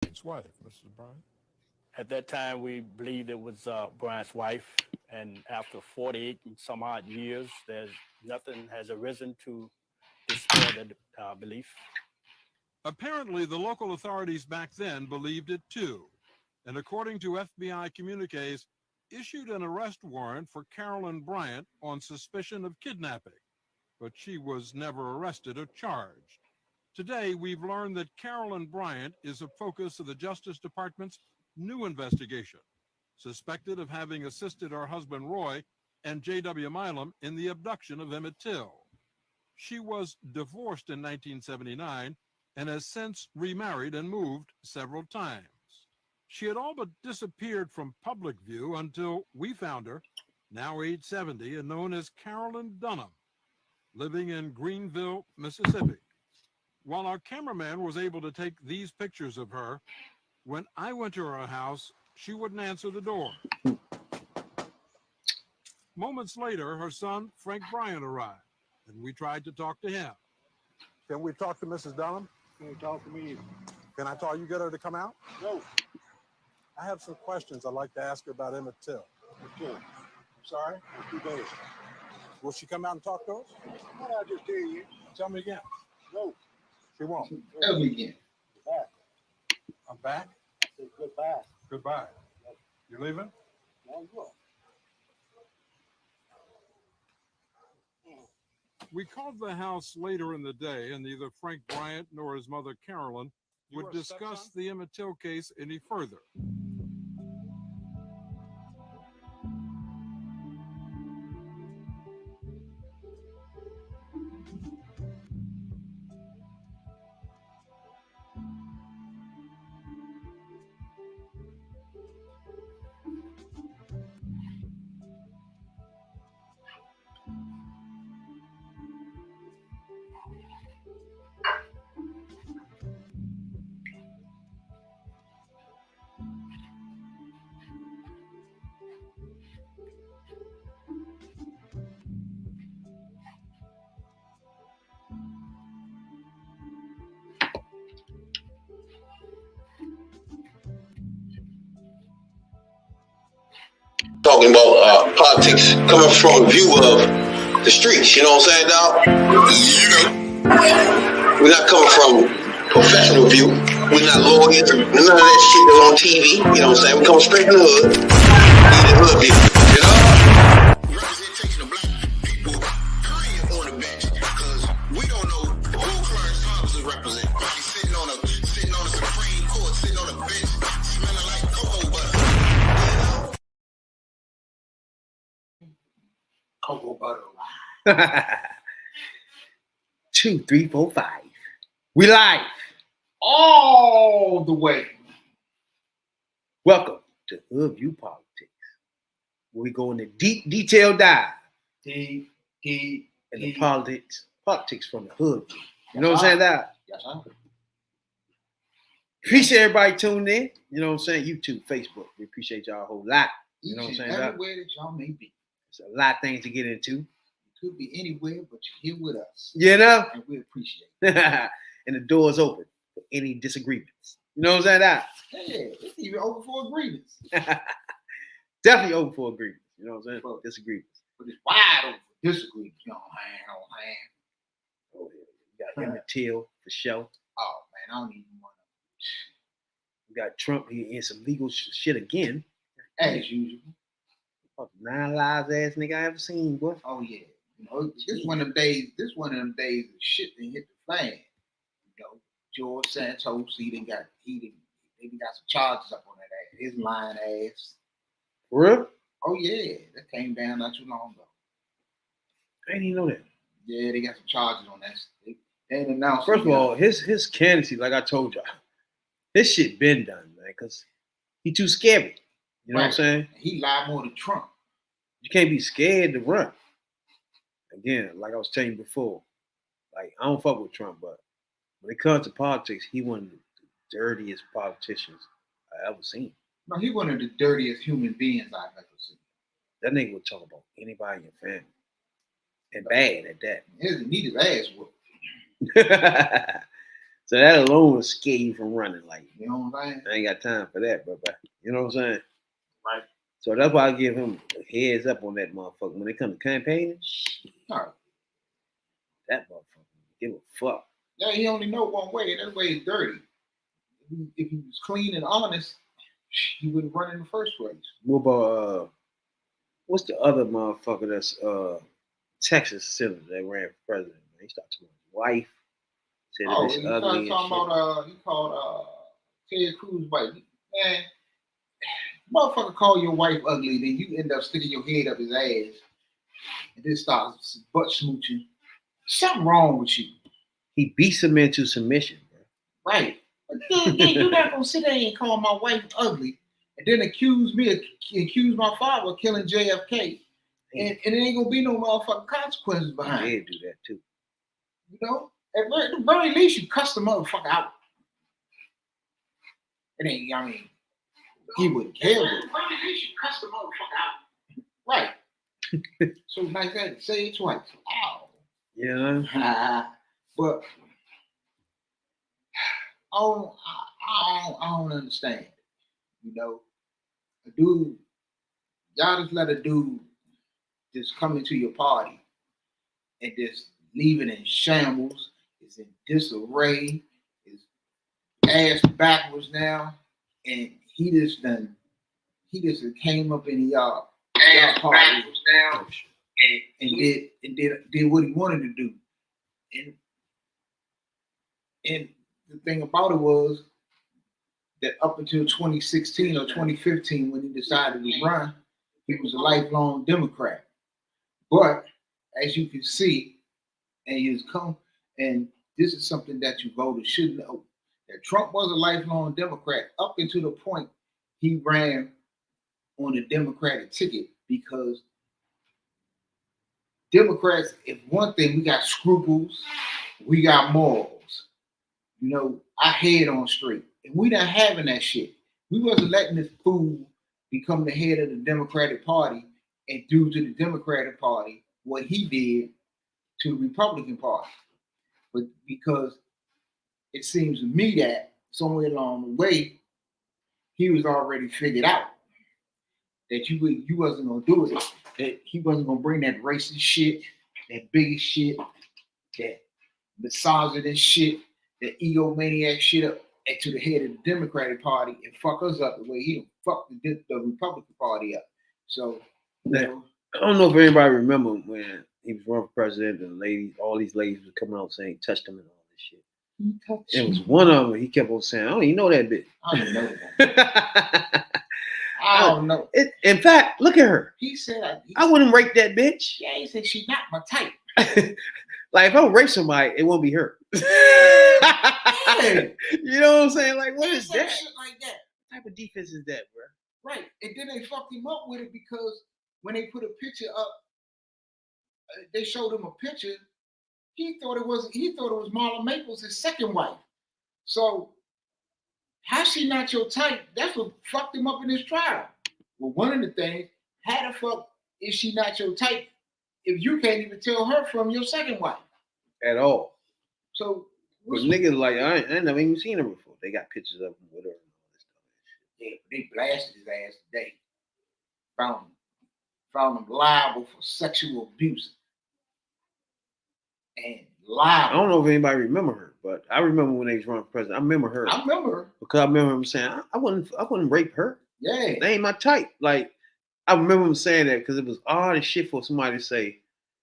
His wife, Mrs. Bryant. At that time, we believed it was Bryant's wife, and after 48 and some odd years, there's nothing has arisen to dispel that belief. Apparently, the local authorities back then believed it too, and according to FBI communiques, issued an arrest warrant for Carolyn Bryant on suspicion of kidnapping, but she was never arrested or charged. Today, we've learned that Carolyn Bryant is a focus of the Justice Department's new investigation, suspected of having assisted her husband Roy and J.W. Milam in the abduction of Emmett Till. She was divorced in 1979 and has since remarried and moved several times. She had all but disappeared from public view until we found her, now age 70 and known as Carolyn Donham, living in Greenville, Mississippi. While our cameraman was able to take these pictures of her, when I went to her house, she wouldn't answer the door. Moments later, her son, Frank Bryant, arrived, and we tried to talk to him. Can we talk to Mrs. Donham? Can't talk to me either. Can I tell you, get her to come out? No. I have some questions I'd like to ask her about Emmett Till. Okay. I'm sorry. I'm too bad. Will she come out and talk to us? What did I just tell you? Tell me again. No. She won't. Tell me again. Goodbye. I'm back. I said goodbye. Goodbye. You leaving? No, you are. We called the house later in the day, and neither Frank Bryant nor his mother Carolyn would discuss the Emmett Till case any further. Talking about politics coming from a view of the streets, you know what I'm saying, dog? We're not coming from professional view. We're not lawyers, none of that shit that's on TV, you know what I'm saying? We come straight from the hood. We the hood view, you know? Representation of black people, period, on the bench, because we don't know who Clarence Thomas is representing. He's sitting on the Supreme Court, sitting on a bench, smelling like cocoa butter. Cocoa butter. 2, 3, 4, 5. We live all the way. Welcome to Hoodviewpolitics, where we go into deep, detailed dive in the politics from the hood. You know what I'm saying? That. Yes, sir. Appreciate everybody tuning in. You know what I'm saying? YouTube, Facebook. We appreciate y'all a whole lot. You know what I'm saying? Everywhere that y'all may be. There's a lot of things to get into. You could be anywhere, but you're here with us. You know? And we appreciate it. And the door's open for any disagreements. You know what I'm saying? That. Yeah, it's even open for agreements. Definitely open for agreements. You know what I'm saying? But- Disagreements. But it's wide open for disagreements. You know, hand on hand. Oh, yeah. We got Emmett Till for show. Oh, man, I don't even want We got Trump here in some legal shit again. to. As usual. Fuck, 9 lives ass nigga I ever seen, boy. Oh, yeah. You know, this one of them days that shit done hit the fan. You know, George Santos, they done got some charges up on that ass. His lying ass. For real? Oh, yeah. That came down not too long ago. I didn't even know that. Yeah, they got some charges on that. They ain't announced. First of all, his candidacy, like I told y'all, his shit been done, man, because he too scary. You know what I'm saying? He lied more than Trump. You can't be scared to run. Again, like I was telling you before, like I don't fuck with Trump, but when it comes to politics, he one of the dirtiest politicians I ever seen. No, he one of the dirtiest human beings I've ever seen. That nigga would talk about anybody in your family. And bad at that. He need his ass whooped. So that alone will scare you from running. Like, You know what I'm saying? I ain't got time for that, but you know what I'm saying? Right. So that's why I give him a heads up on that motherfucker. When it comes to campaigning, All right. that motherfucker give a fuck. Yeah, he only know one way, and that way is dirty. If he was clean and honest, he wouldn't run in the first place. What about what's the other motherfucker that's Texas senator that ran for president? Man? He started talking about his wife. Said Oh, that he bitch started ugly talking and shit. about he called Ted Cruz wife. Man, motherfucker call your wife ugly, then you end up sticking your head up his ass and then start butt smooching. Something wrong with you. He beats him into submission, bro. Right. But then you're not gonna sit there and call my wife ugly and then accuse my father of killing JFK. And it ain't gonna be no motherfucking consequences behind it. Yeah, do that too. You know? At the very least, you cuss the motherfucker out. It ain't, I mean, he wouldn't care. At the very least, you cuss the motherfucker out. Right. So like that, say it twice. Ow. Yeah. But I don't understand. You know, a dude, y'all just let a dude just come into your party and just leave it in shambles, is in disarray, is ass backwards now, and he just came up in y'all party now and did what he wanted to do. And the thing about it was that up until 2016 or 2015, when he decided to run, he was a lifelong Democrat. But as you can see, and this is something that you voters should know, that Trump was a lifelong Democrat up until the point he ran on the Democratic ticket, because Democrats, if one thing, we got scruples, we got morals. You know, our head on straight. And we not having that shit. We wasn't letting this fool become the head of the Democratic Party and do to the Democratic Party what he did to the Republican Party. But because it seems to me that somewhere along the way, he was already figured out that you wasn't gonna do it, that he wasn't gonna bring that racist shit, that biggest shit, that misogynist shit, that egomaniac shit up to the head of the Democratic Party and fuck us up the way he fucked the Republican Party up. So, you know, I don't know if anybody remember when he was running for president and all these ladies were coming out saying touched him and all this shit. It was one of them. He kept on saying, "I don't even know that bitch." I don't know that. I don't know. In fact, look at her. He said, I wouldn't rape that bitch. Yeah, he said she's not my type. Like, if I rape somebody, it won't be her. Hey. You know what I'm saying? Like, what is that? Shit like that. What type of defense is that, bro? Right. And then they fucked him up with it because when they put a picture up, they showed him a picture. He thought it was Marla Maples, his second wife. So how she not your type? That's what fucked him up in his trial. Well, one of the things, how the fuck is she not your type if you can't even tell her from your second wife? At all. So but niggas like, I ain't never even seen her before. They got pictures of him with her and all this stuff. Yeah, they blasted his ass today. Found him liable for sexual abuse. And liable. I don't know if anybody remember her, but I remember when they was running for president. I remember her. I remember her. Because I remember him saying, I wouldn't rape her. Yeah. They ain't my type. Like, I remember him saying that because it was odd as shit for somebody to say,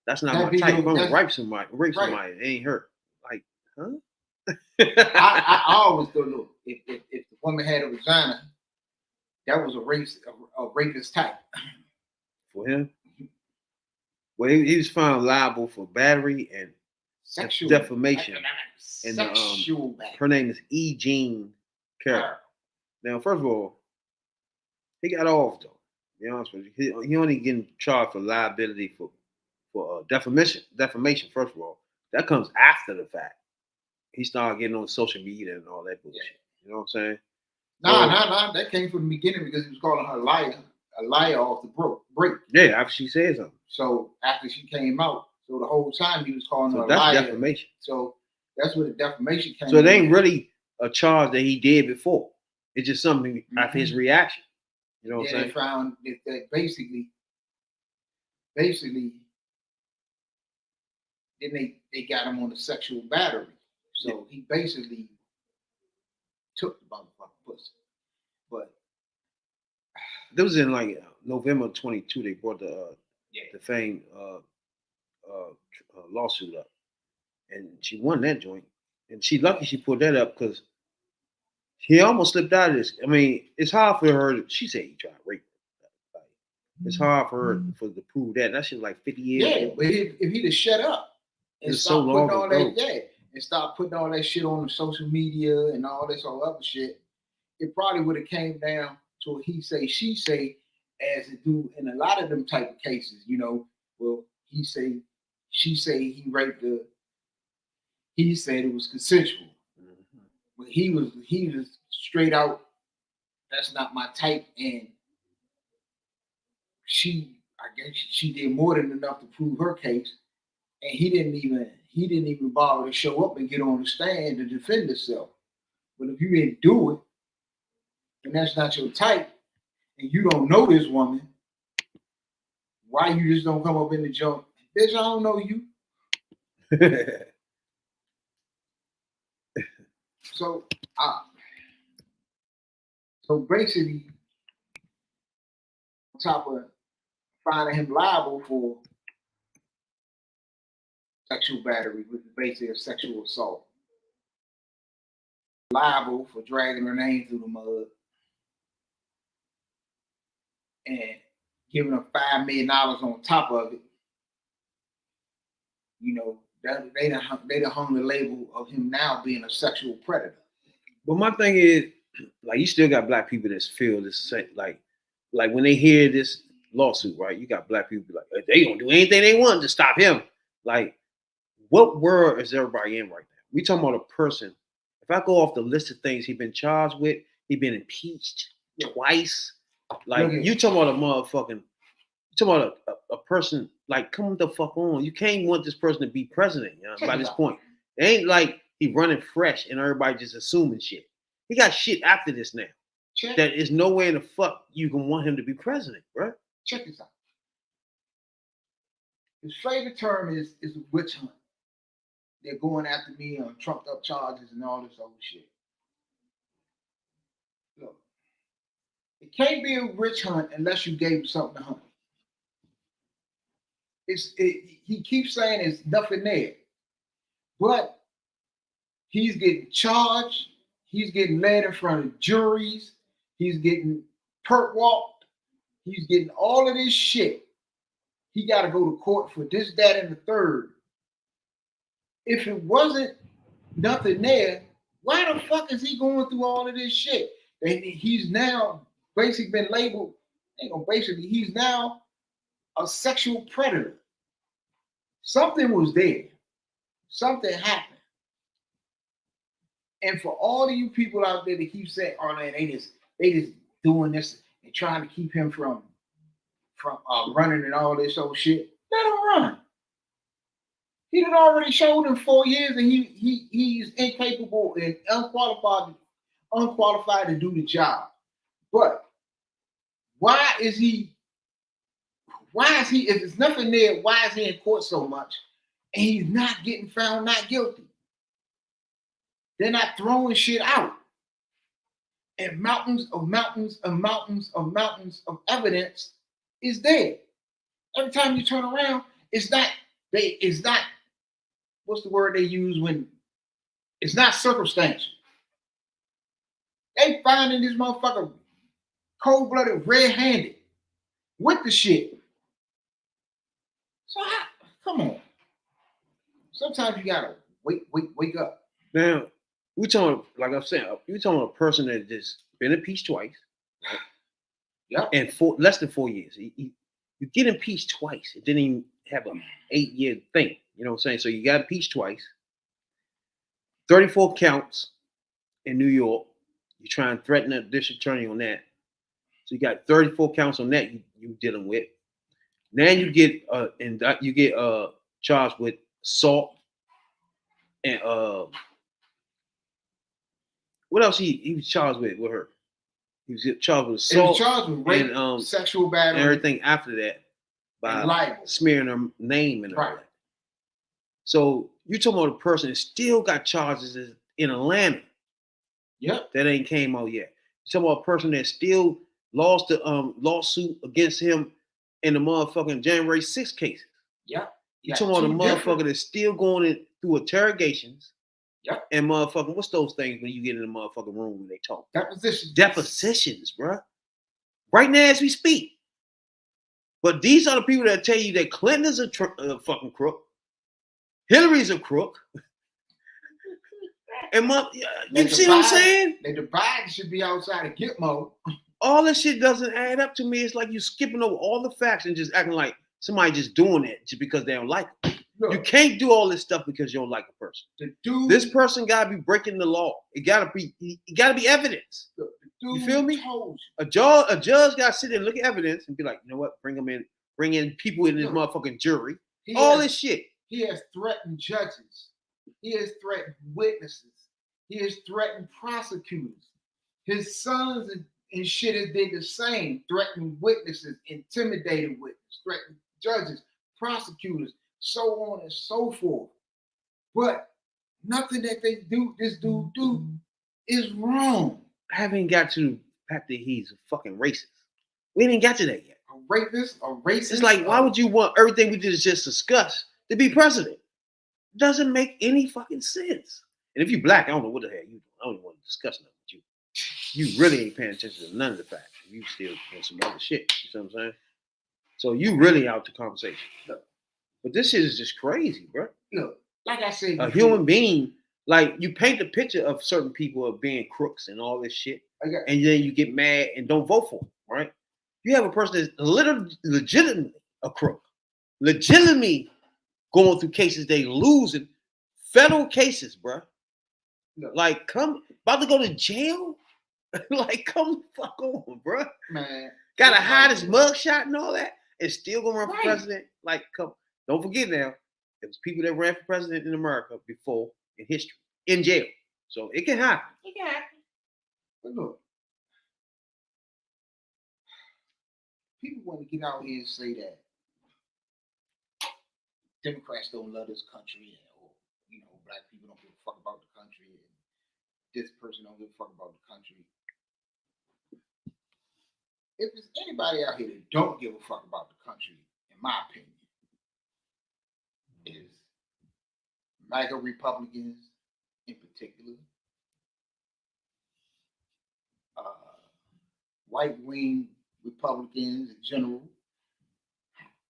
that's not my type. If I'm gonna rape somebody, it ain't her. Like, huh? I always thought, look, if the woman had a vagina, that was a rapist type. For him? Well, he was found liable for battery and sexual defamation. And her name is E.Lean Carroll. Now, first of all, he got off though. To be honest with you, he only getting charged for liability for defamation. Defamation, first of all, that comes after the fact. He started getting on social media and all that bullshit. You know what I'm saying? Nah. That came from the beginning because he was calling her a liar off the break. Yeah, after she said something. So after she came out, so the whole time he was calling her a that's liar. Defamation. So That's where the defamation came. So it ain't really a charge that he did before. It's just something after his reaction. You know what I'm Then saying? they found that basically, then they got him on the sexual battery. So he basically took the motherfucking pussy. But This was in like November 22. They brought the Fame lawsuit up, and she won that joint. And she lucky she put that up because he almost slipped out of this. I mean, it's hard for her. She said he tried to rape her. Like, it's hard for her to prove that. That shit was like 50 years ago. but if he'd have shut up and It's stopped so putting long all ago. that, and start putting all that shit on the social media and all this all other shit, it probably would have came down to a he say, she say, as it do in a lot of them type of cases, you know. Well, he say, she say he raped her. He said it was consensual. But he was straight out, that's not my type. And I guess she did more than enough to prove her case. And he didn't even bother to show up and get on the stand to defend himself. But if you didn't do it, and that's not your type, and you don't know this woman, why you just don't come up in the joint? Bitch, I don't know you. So basically, on top of finding him liable for sexual battery, which is basically a sexual assault, liable for dragging her name through the mud, and giving her $5 million on top of it, you know, they done hung the label of him now being a sexual predator. But my thing is, like, you still got black people that feel this, like when they hear this lawsuit, right? You got black people like, they gonna do anything they want to stop him. Like, what world is everybody in right now? We talking about a person. If I go off the list of things he's been charged with, he's been impeached twice. Like, you talking about a motherfucking, you talking about a person, like, come the fuck on. You can't want this person to be president, you know, by this point. It ain't like he running fresh and everybody just assuming shit. He got shit after this now. That is nowhere in the fuck you can want him to be president, bro. Check this out. His favorite term is a witch hunt. They're going after me on trumped up charges and all this other shit. Look, it can't be a witch hunt unless you gave him something to hunt. He keeps saying there's nothing there, but he's getting charged. He's getting led in front of juries. He's getting perp walked. He's getting all of this shit. He got to go to court for this, that, and the third. If it wasn't nothing there, why the fuck is he going through all of this shit? And he's now basically been labeled, he's now a sexual predator. Something was there. Something happened. And for all of you people out there that keep saying, oh man, they just doing this and trying to keep him from running and all this old shit, let him run. He done already showed in 4 years and he's incapable and unqualified to do the job. But why is he, if there's nothing there, why is he in court so much and he's not getting found not guilty? They're not throwing shit out. And mountains of evidence is there. Every time you turn around, it's not, what's the word they use when, it's not circumstantial. They finding this motherfucker cold-blooded, red-handed with the shit. So come on. Sometimes you gotta wake up. Now, we talking, like I'm saying, you talking about a person that just been impeached twice, right? Yep. And less than 4 years. You get impeached twice. It didn't even have an 8-year thing. You know what I'm saying? So you got impeached twice. 34 counts in New York. You try and threaten the district attorney on that. So you got 34 counts on that you dealing with. Now you get charged with assault And what else he was charged with her? He was charged with He was assault charged with rape, and sexual and battery, everything after that by and libel. smearing her name and all Right. that. So you talking about a person that still got charges in Atlanta Yep. that ain't came out yet. You talking about a person that still lost the lawsuit against him in the motherfucking January 6th cases. Yep. You talking about a motherfucker that's still going in through interrogations. Yep. And motherfucking, what's those things when you get in the motherfucking room and they talk? Depositions. Depositions, bruh. Right now as we speak. But these are the people that tell you that Clinton is a fucking crook. Hillary's a crook. And you see what I'm saying? The Biden should be outside of Gitmo. All this shit doesn't add up to me. It's like you skipping over all the facts and just acting like somebody just doing it just because they don't like it. Look, You can't do all this stuff because you don't like a person. the dude, This person gotta be breaking the law. It gotta be evidence. the dude you feel me? told A judge gotta sit there and look at evidence and be like, you know what? Bring in people in this Look, motherfucking jury. He All has- this shit. He has threatened judges. He has threatened witnesses. He has threatened prosecutors. His sons and shit has did the same. Threatened witnesses, intimidated witnesses, threatened judges, prosecutors, so on and so forth. But nothing that this dude do is wrong. I haven't got to the fact that he's a fucking racist. We didn't get to that yet. A racist. It's like, why would you want everything we just discussed to be president? Doesn't make any fucking sense. And if you black, I don't know what the hell you doing. I don't even want to discuss nothing with you. You really ain't paying attention to none of the facts. You still on some other shit. You see what I'm saying? So you really out the conversation. Look. But this shit is just crazy, bro. Look, like I said, A human being, like you paint the picture of certain people of being crooks and all this shit, and then you get mad and don't vote for them, right? You have a person that's legitimately a crook, legitimately going through cases they losing, federal cases, bro. Look. Like, about to go to jail? Like, come the fuck on, bro. Man, Gotta hide his mugshot and all that, and still gonna run for Right. president. Like, come, don't forget now, there was people that ran for president in America before in history, in jail. So it can happen. But look, people want to get out here and say that Democrats don't love this country, or black people don't give a fuck about the country, and this person don't give a fuck about the country. If there's anybody out here that don't give a fuck about the country, in my opinion, is MAGA Republicans in particular, white wing Republicans in general.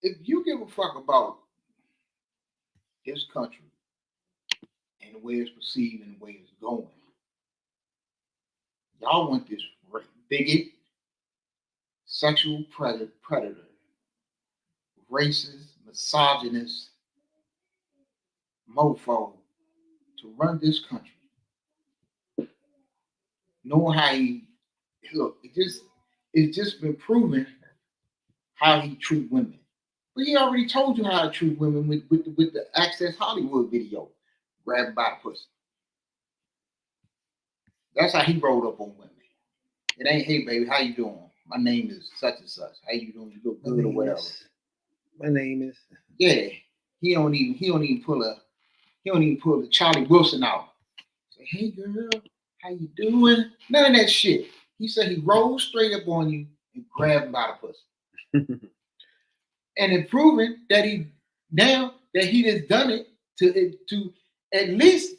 If you give a fuck about this country and the way it's perceived and the way it's going, y'all want this bigot, sexual predator, racist, misogynist mofo to run this country. Knowing how it's just been proven how he treat women. But he already told you how to treat women with the Access Hollywood video, grabbing by the pussy. That's how he rolled up on women. It ain't, hey baby, how you doing? My name is such and such. How you doing? You look good or whatever. My name is. Yeah, he don't even pull the Charlie Wilson out. Say, hey girl, how you doing? None of that shit. He said he rolled straight up on you and grabbed him by the pussy. And it proven that he has done it to at least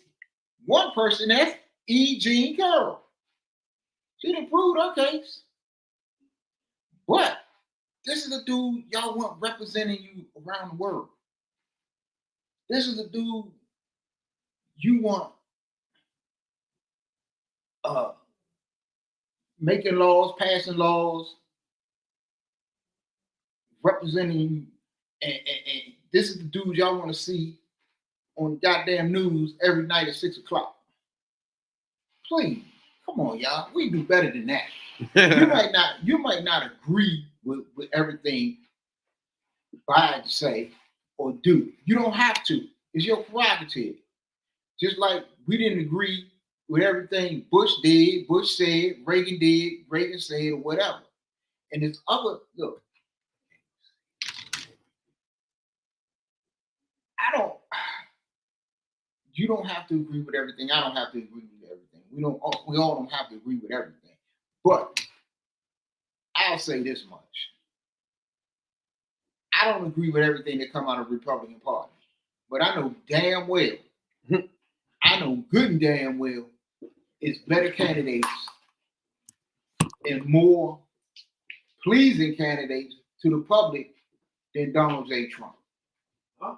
one person, that's E. Carroll. She done proved her case. But this is the dude y'all want representing you around the world. This is the dude you want making laws, passing laws, representing you. And this is the dude y'all want to see on goddamn news every night at 6 o'clock. Please, come on, y'all. We do better than that. You might not agree with everything Biden say or do. You don't have to. It's your prerogative. Just like we didn't agree with everything Bush did, Bush said, Reagan did, Reagan said, or whatever. And there's other, look, you don't have to agree with everything. I don't have to agree with everything. We all don't have to agree with everything. But I'll say this much. I don't agree with everything that come out of the Republican Party. But I know damn well, I know good and damn well, it's better candidates and more pleasing candidates to the public than Donald J. Trump. Huh?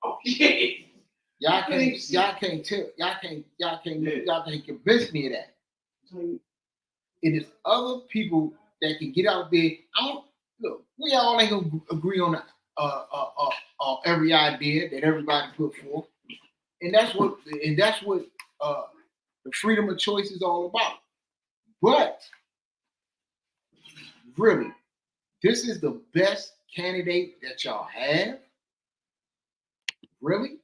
Oh yeah. Y'all can't convince me of that. It is other people that can get out there. Look, we all ain't gonna agree on every idea that everybody put forth, and that's what the freedom of choice is all about. But really, this is the best candidate that y'all have. Really,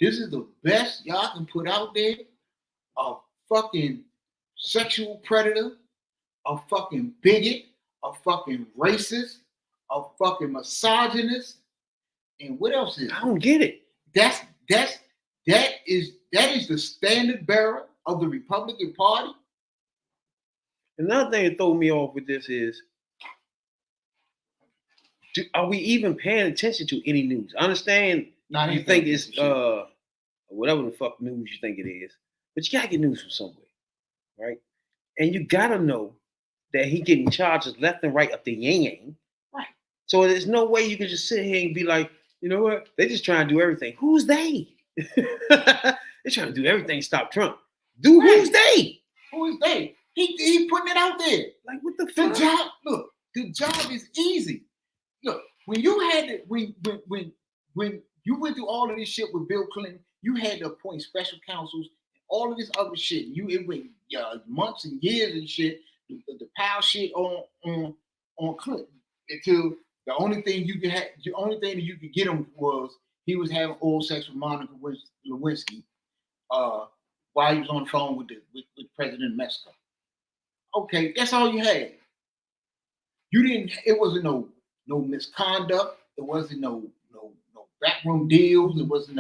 this is the best y'all can put out there. A fucking sexual predator, a fucking bigot, a fucking racist, a fucking misogynist, and what else is it? I don't get it. That is the standard bearer of the Republican Party. Another thing that throw me off with this is, are we even paying attention to any news? I understand you think it's whatever the fuck news you think it is, but you gotta get news from somewhere, right? And you gotta know that he getting charges left and right up the yang. Right. So there's no way you can just sit here and be like, you know what? They just trying to do everything. Who's they? They're trying to do everything to stop Trump. Dude, Right. who's they? Who is they? He putting it out there. Like what the The fuck? the job is easy. Look, when you had to, when you went through all of this shit with Bill Clinton, you had to appoint special counsels, all of this other shit. It went months and years and shit. The pile shit on Clinton until the only thing that you could get him was he was having oral sex with Monica Lewinsky while he was on the phone with President of Mexico. Okay, that's all you had. You didn't. It wasn't no misconduct. It wasn't no backroom deals. It wasn't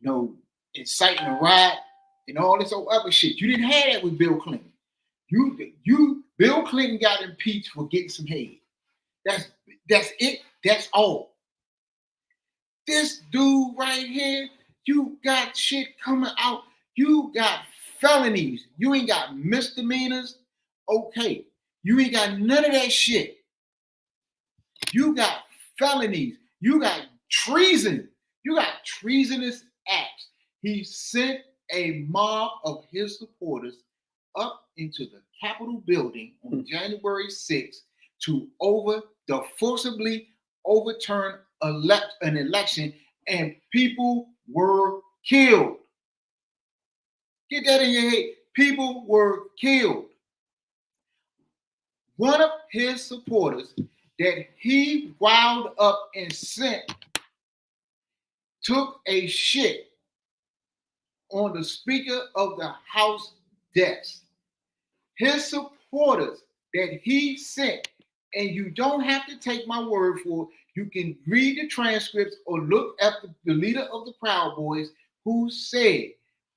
no inciting a riot and all this other shit. You didn't have that with Bill Clinton. Bill Clinton got impeached for getting some head. That's it. That's all. This dude right here, you got shit coming out. You got felonies. You ain't got misdemeanors. Okay. You ain't got none of that shit. You got felonies. You got treason. You got treasonous acts. He sent a mob of his supporters up into the Capitol building on January 6th to forcibly overturn an election, and people were killed. Get that in your head. People were killed. One of his supporters that he wound up and sent took a shit on the Speaker of the House desk. His supporters that he sent, and you don't have to take my word for it, you can read the transcripts or look at the leader of the Proud Boys who said,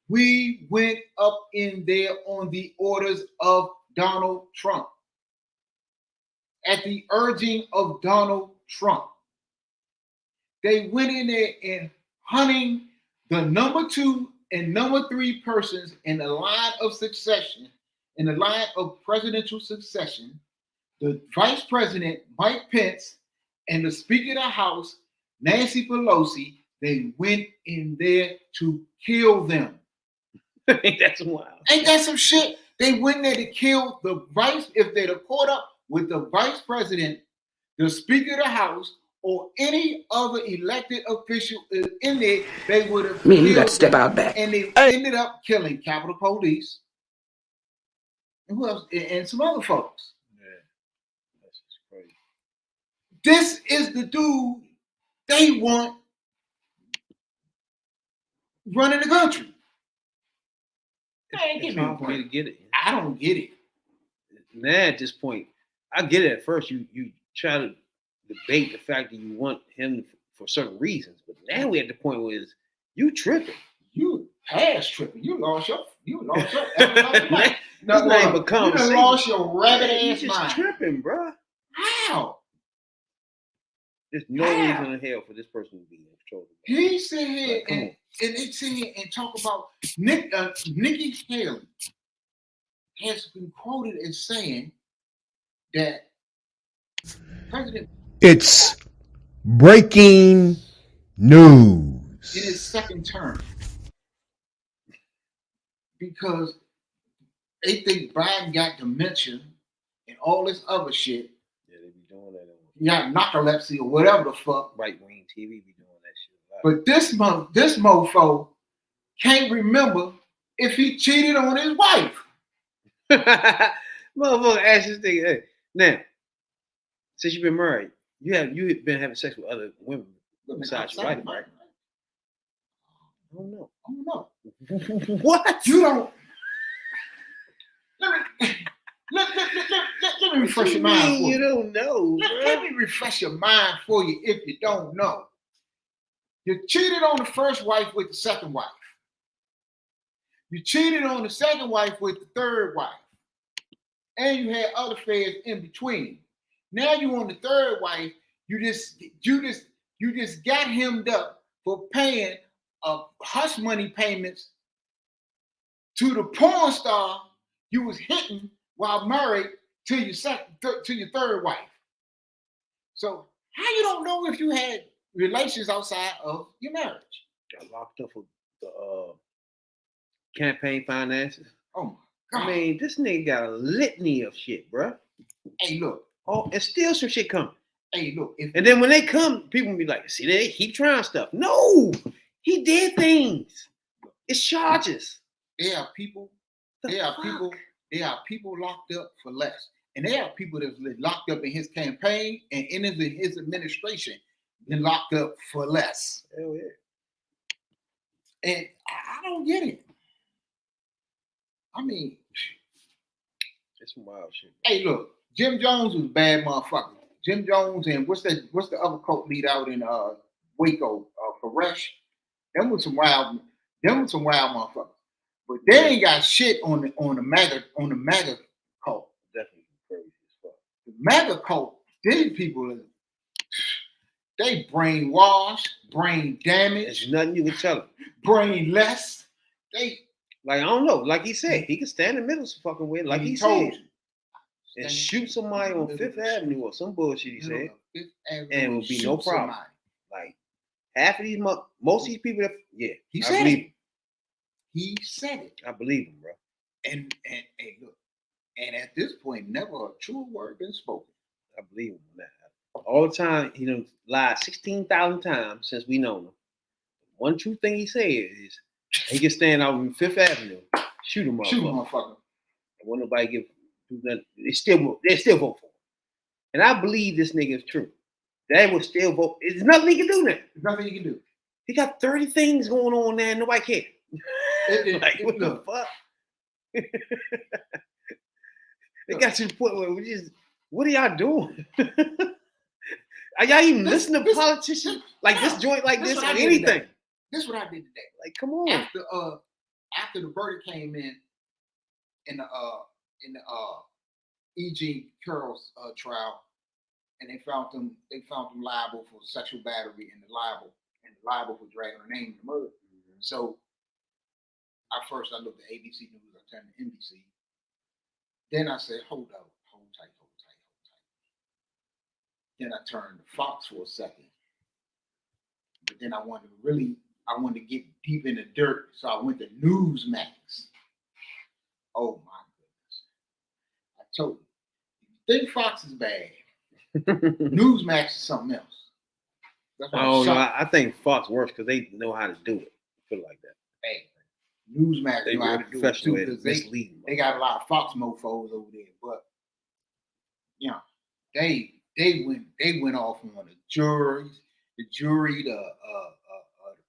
we went up in there on the orders of Donald Trump. At the urging of Donald Trump. They went in there and hunting the number 2 and number 3 persons in the line of succession, in the line of presidential succession, the Vice President, Mike Pence, and the Speaker of the House, Nancy Pelosi. They went in there to kill them. That's wild. Ain't that some shit? They went there to kill the vice. If they'd have caught up with the Vice President, the Speaker of the House, or any other elected official in there, they would have Man, you got to step out back. And they ended up killing Capitol Police and who else? And some other folks. Yeah, that's just crazy. This is the dude they want running the country. Man, It's hard for me to get it. I don't get it. Now at this point, I get it at first. You try to debate the fact that you want him for certain reasons, but now we're at the point where you tripping. You past tripping. You lost your mind. That's not even You conversation. done lost your rabbit You ass just mind. tripping, bro. How? There's no How? reason in hell for this person to be in control. He sit here Like, come and on. they sit here and talk about Nikki Haley has been quoted as saying that President It's breaking news. in his second term because they think Biden got dementia and all this other shit. Yeah, they be doing that. He got narcolepsy or whatever the fuck. Right wing TV be doing that shit a lot. But this mofo can't remember if he cheated on his wife. Motherfucker, ask this thing. Hey, now, since you've been married, you've been having sex with other women besides your wife, right? I don't know. I don't know. What? You don't. Let me refresh your mind for You you. don't know. Let me refresh your mind for you if you don't know. You cheated on the first wife with the second wife. You cheated on the second wife with the third wife. And you had other affairs in between. Now you on the third wife, you just got hemmed up for paying hush money payments to the porn star you was hitting while married to your third wife. So how you don't know if you had relations outside of your marriage? Got locked up for the campaign finances. Oh my I God. mean, this nigga got a litany of shit, bro. Hey, look. Oh, and still some shit coming. Hey, look. And then when they come, people be like, see, they keep trying stuff. No, he did things. It's charges. There are people. There are people locked up for less, and there are people that's locked up in his campaign and in his administration been locked up for less. Hell yeah. And I don't get it. I mean, It's some wild shit. hey, look, Jim Jones was a bad motherfucker. Jim Jones and what's the other cult lead out in Waco, Paresh? Them was some wild motherfuckers. But they ain't got shit on the MAGA cult. Definitely crazy as fuck. The MAGA cult, these people, they brainwashed, brain damaged, There's nothing you can tell him. brainless. They Like, I don't know. Like he said, he can stand in the middle some fucking way. Like he told said. And shoot somebody on Fifth Avenue or some bullshit he said. And it would be no problem. Like, half of these, most of these people, He I said believe it. He said it. I believe him, bro. And hey, look, and at this point, never a true word been spoken. I believe him on that. All the time, he done lied 16,000 times since we know him. One true thing he said is he can stand out on Fifth Avenue, shoot him, motherfucker. And won't nobody do nothing. They still vote for him. And I believe this nigga is true. They will still vote. There's nothing he can do now. There's nothing you can do. He got 30 things going on there and nobody cares. Like, what the fuck? They got to the point where what are y'all doing? Are y'all even listening to politicians? Like this joint like this or anything? This is what I did today. Like, come on. After the verdict came in the E.G. Carroll's trial, and they found them liable for sexual battery and liable for dragging her name in the murder. So at first I looked at ABC News, I turned to NBC. Then I said, hold tight. Then I turned to Fox for a second. But then I wanted to get deep in the dirt, so I went to Newsmax. Oh my goodness. I told you, if you think Fox is bad, Newsmax is something else. That's why Oh no, I think Fox works because they know how to do it. Put it like that. Hey, Newsmax They know how very to do it professional too, at 'cause misleading. they got a lot of Fox mofos over there, but you know, they went off on the jury, the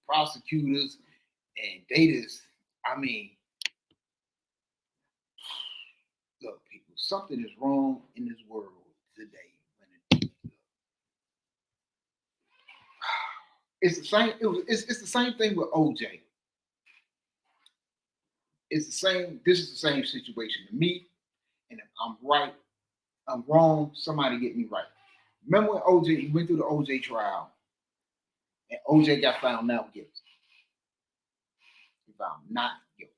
prosecutors, And they just, I mean, look, people, something is wrong in this world today. It's the same. It's the same thing with OJ. It's the same. This is the same situation to me. And if I'm right, I'm wrong. Somebody get me right. Remember when OJ, he went through the OJ trial, and OJ got found not guilty. He found not guilty.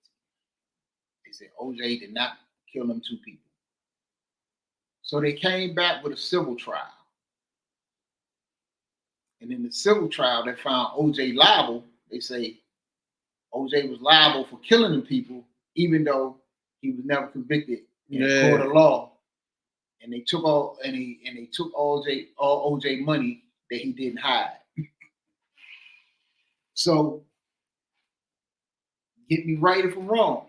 They said OJ did not kill them 2 people. So they came back with a civil trial. And in the civil trial, they found OJ liable. They say OJ was liable for killing the people, even though he was never convicted in a court of law. And they took all OJ money that he didn't hide. So get me right if I'm wrong.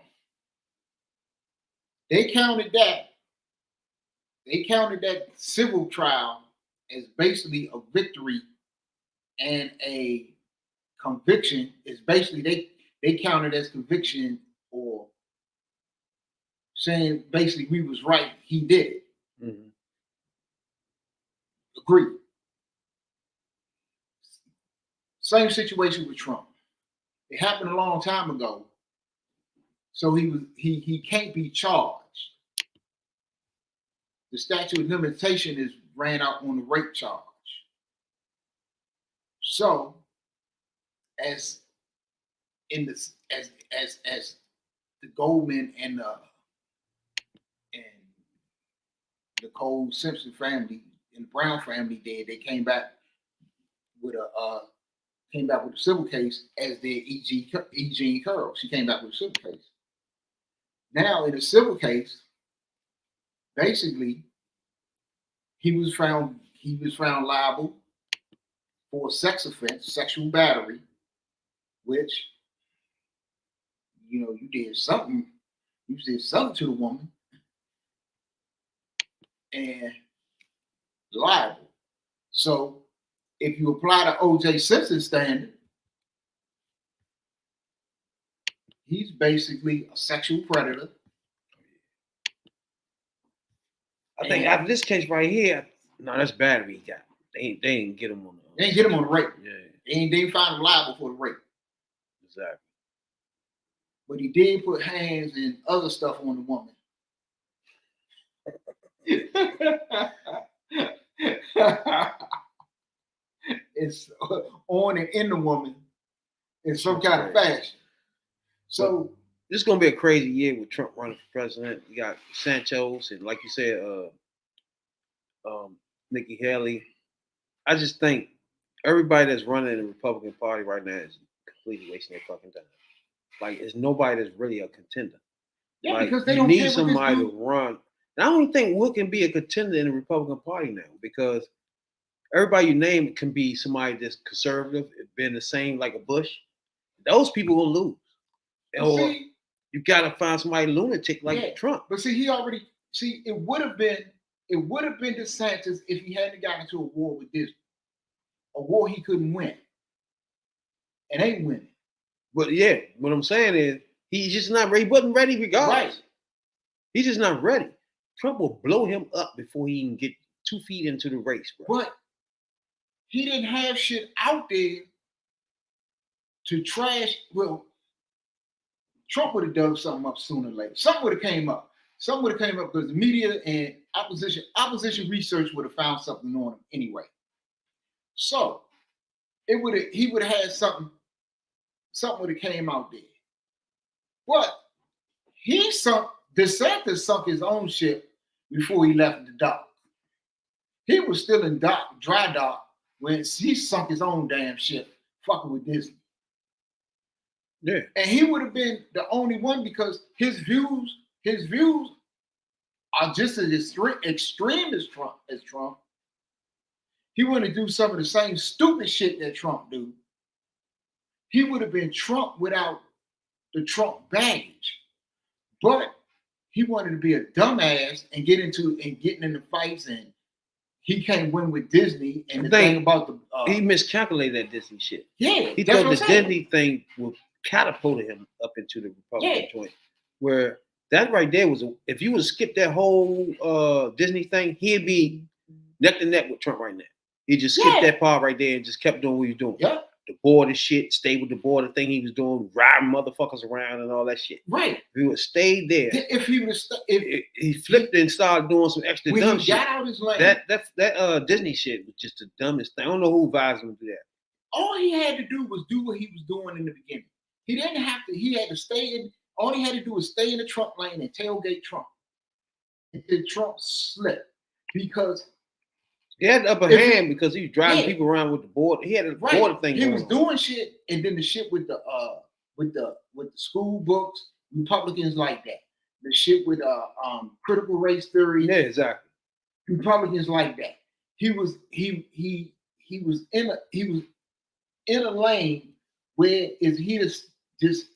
They counted that civil trial as basically a victory, and a conviction is basically they counted as conviction, or saying basically we was right, he did it. Mm-hmm. Agreed. Same situation with Trump. It happened a long time ago, so he can't be charged. The statute of limitation is ran out on the rape charge. So, as the Goldman and the Nicole Simpson family and the Brown family did, they came back with a civil case, as did E. Carroll. She came back with a civil case. Now in a civil case, basically, he was found liable for a sex offense, sexual battery, which, you did something to the woman, and liable. So if you apply the O.J. Simpson standard, he's basically a sexual predator. I think after this case right here, no, that's battery he got. They didn't get him on the. They didn't get him on the rape. Yeah, They didn't find him liable for the rape. exactly. But he did put hands and other stuff on the woman. It's on and in the woman in some kind of fashion. So this is gonna be a crazy year with Trump running for president. You got Santos and, like you said, Nikki Haley. I just think everybody that's running in the Republican Party right now is completely wasting their fucking time. Like, it's nobody that's really a contender. yeah, Like, because they you don't need care what somebody this to dude. run. And I don't even think Wood can be a contender in the Republican Party now, because everybody you name can be somebody that's conservative, been the same like a Bush. Those people will lose. Or See, you gotta find somebody lunatic like Trump. but see, it would have been DeSantis if he hadn't gotten into a war with Disney. A war he couldn't win. And ain't winning. But yeah, what I'm saying is he's just not ready. He wasn't ready regardless. Right. He's just not ready. Trump will blow him up before he can get 2 feet into the race, bro. But he didn't have shit out there to trash. Well, Trump would have dug something up sooner or later. Something would have came up. Something would have came up because the media and opposition research would have found something on him anyway. So he would have had something would have came out there. But DeSantis sunk his own ship before he left the dock. He was still in dry dock when he sunk his own damn ship fucking with Disney. Yeah. And he would have been the only one, because his views are just as extreme as Trump. He wouldn't do some of the same stupid shit that Trump do. He would have been Trump without the Trump baggage. But he wanted to be a dumbass and getting into fights, and he can't win with Disney. And the thing about he miscalculated that Disney shit. Yeah, He that's thought what the I'm saying. Disney thing would catapulted him up into the Republican joint. Where that right there was, if you would have skipped that whole Disney thing, he'd be neck to neck with Trump right now. He just skipped that part right there and just kept doing what he was doing. Yeah. The border shit, stayed with the border thing he was doing, riding motherfuckers around and all that shit. Right. If he would have stayed there, if he was, if he flipped and started doing some extra when dumb he shit. got out his lane, That Disney shit was just the dumbest thing. I don't know who advised him to do that. all he had to do was do what he was doing in the beginning. He didn't have to. He had to stay in. All he had to do was stay in the Trump lane and tailgate Trump until Trump slipped, because he had the upper hand because he was driving people around with the border. He had a border thing. He was doing shit, and then the shit with the school books. Republicans like that. The shit with critical race theory. Yeah, exactly. Republicans like that. He was in a lane where is he just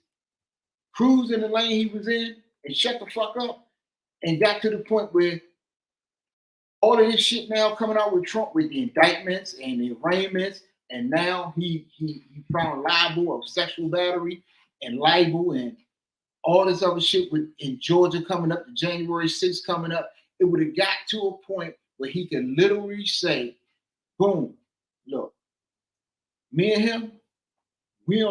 cruise in the lane he was in and shut the fuck up, and got to the point where all of this shit now coming out with Trump with the indictments and the arraignments, and now he found libel of sexual battery and libel and all this other shit with in Georgia coming up, the January 6th coming up. It would have got to a point where he could literally say, boom, look, me and him, we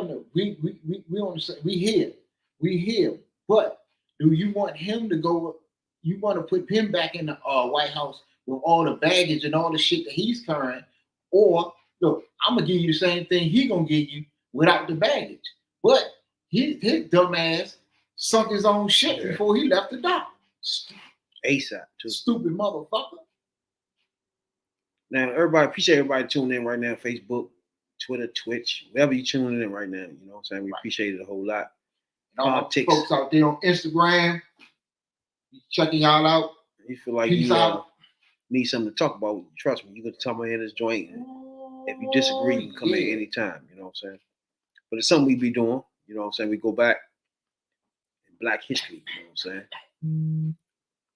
here. But do you want him to go? You want to put him back in the White House with all the baggage and all the shit that he's carrying, or look, I'm gonna give you the same thing he gonna give you without the baggage. But his dumb ass sunk his own shit before he left the dock. ASAP too. Stupid motherfucker. Now, appreciate everybody tuning in right now. Facebook, Twitter, Twitch, wherever you tuning in right now. You know what I'm saying? We appreciate it a whole lot. And all the folks out there on Instagram, checking y'all out. You feel like Peace you out. need something to talk about, trust me, you can come in this joint. And if you disagree, you can come in anytime. You know what I'm saying? But it's something we be doing. You know what I'm saying? We go back in Black history. You know what I'm saying?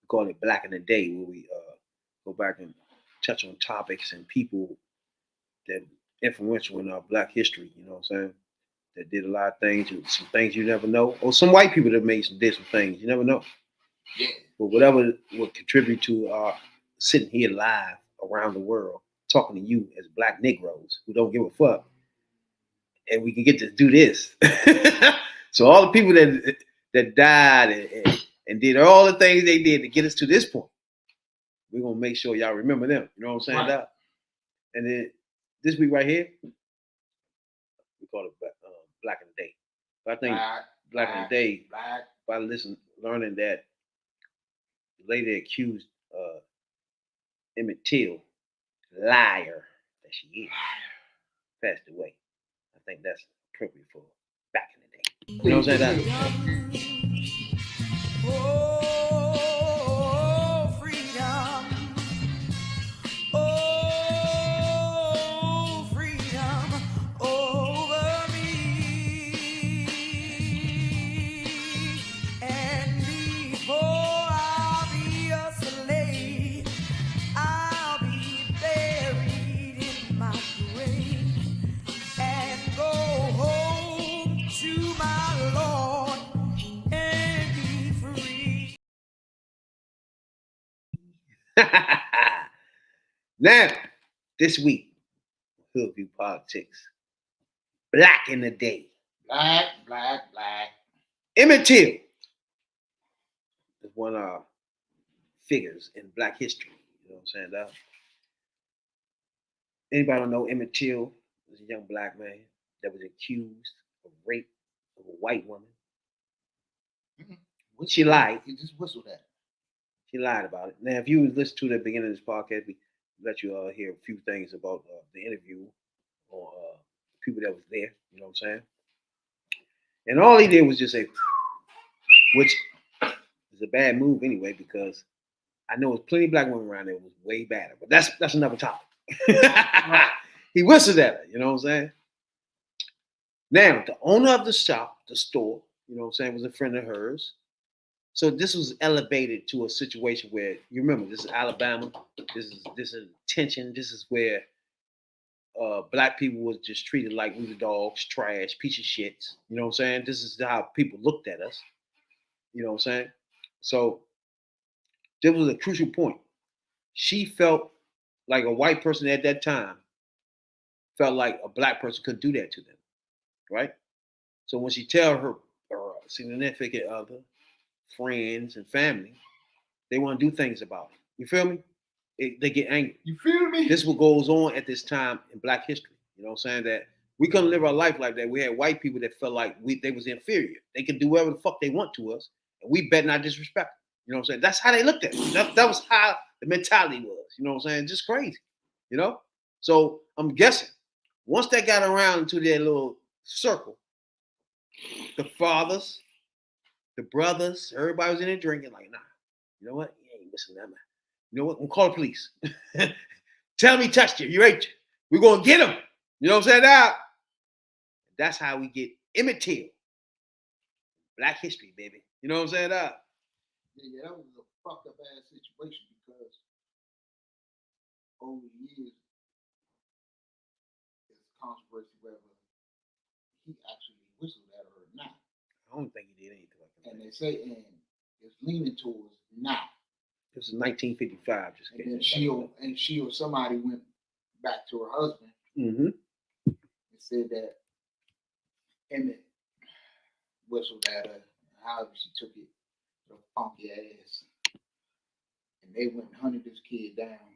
We call it Black in the Day, where we go back and touch on topics and people that influential in our Black history. You know what I'm saying? That did a lot of things, some things you never know, or some white people that did some things you never know. Yeah. But whatever would contribute to our sitting here live around the world, talking to you as Black Negroes who don't give a fuck, and we can get to do this. So all the people that died and did all the things they did to get us to this point, we're gonna make sure y'all remember them. You know what I'm saying? Right. And then this week right here, we call it Black in the Day. But I think Black in the Day, by learning that the lady accused Emmett Till, liar that she is, passed away. I think that's appropriate for Back in the Day. You know what I'm saying? Oh, freedom. Oh, freedom over me. And before I'll be a slave, I'll be buried in my grave and go home to my Lord and be free. Now, this week, Hoodview Politics, Black in the Day. Black. Emmett Till is one of our figures in Black history. You know what I'm saying? Anybody don't know Emmett Till was a young Black man that was accused of rape of a white woman. She lied. You just whistled at it. She lied about it. Now, if you listen to the beginning of this podcast, we let you hear a few things about the interview or people that was there. You know what I'm saying? And all he did was just say, which is a bad move anyway, because I know there's plenty of Black women around there who was way better. But that's another topic. He whistled at her. You know what I'm saying? Now, the owner of the shop, the store, you know what I'm saying, was a friend of hers. So this was elevated to a situation where, you remember, this is Alabama. This is tension. This is where black people was just treated like we were dogs, trash, piece of shits. You know what I'm saying? This is how people looked at us. You know what I'm saying? So there was a crucial point. She felt like a white person at that time felt like a black person couldn't do that to them, right? So when she tell her significant other, friends, and family, they want to do things about it. You feel me? They get angry. You feel me? This is what goes on at this time in Black history. You know what I'm saying? That we couldn't live our life like that. We had white people that felt like they was inferior. They could do whatever the fuck they want to us, and we better not disrespect them. You know what I'm saying? That's how they looked at it. That was how the mentality was. You know what I'm saying? Just crazy. You know? So I'm guessing once they got around into their little circle, the fathers, the brothers, everybody was in there drinking. Like, nah, you know what? You ain't missing that, man. You know what? I'm gonna call the police. Tell me he touched you. You raped you. We're gonna get him. You know what I'm saying? Now, that's how we get Emmett Till. Black history, baby. You know what I'm saying? Yeah, that was a fucked up ass situation because over the years, there's controversy whether he actually whistled at her or not. I don't think he did anything like that. And they say, and it's leaning towards not. This is 1955. Just and then she or somebody went back to her husband and said that Emmett whistled at her, however she took it, her funky ass, and they went and hunted this kid down.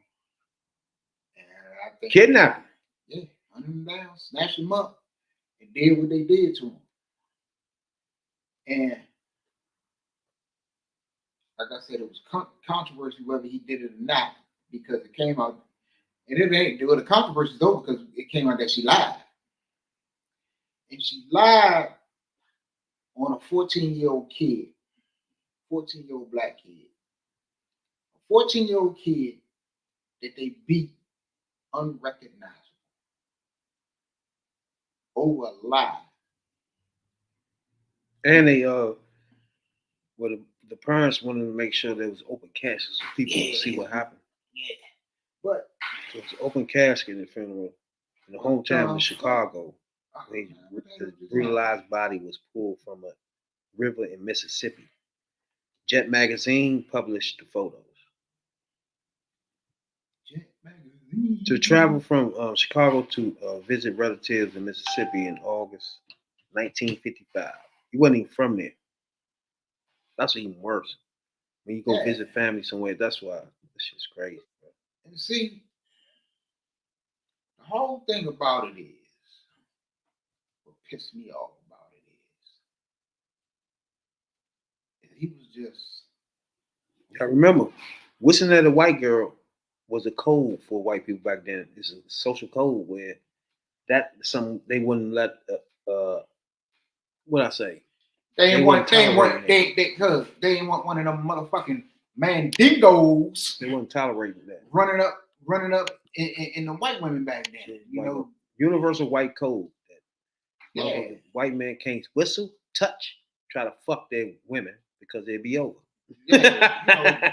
And I think kidnapped him. Yeah, hunted him down, snatched him up, and did what they did to him. And like I said, it was controversy whether he did it or not, because it came out, and it ain't the controversy though, because it came out that she lied. And she lied on a 14-year-old kid, 14-year-old black kid, a 14-year-old kid that they beat unrecognizable over a lie. And they the parents wanted to make sure there was open casket so people could see what happened. Yeah. But so it's open casket in the funeral in the hometown of Chicago. The brutalized body was pulled from a river in Mississippi. Jet Magazine published the photos. Jet Magazine. To travel from Chicago to visit relatives in Mississippi in August 1955. He wasn't even from there. That's even worse. When you go visit family somewhere, that's why this shit's crazy. Bro. And see, the whole thing about it is, what pissed me off about it is he was just. I remember whistling at a white girl was a code for white people back then. It's a social code where they wouldn't let what I say. They didn't want one of them motherfucking mandingos. They weren't tolerating that. Running up in the white women back then. You know, universal white code. That white men can't whistle, touch, try to fuck their women because they'd be over. Yeah,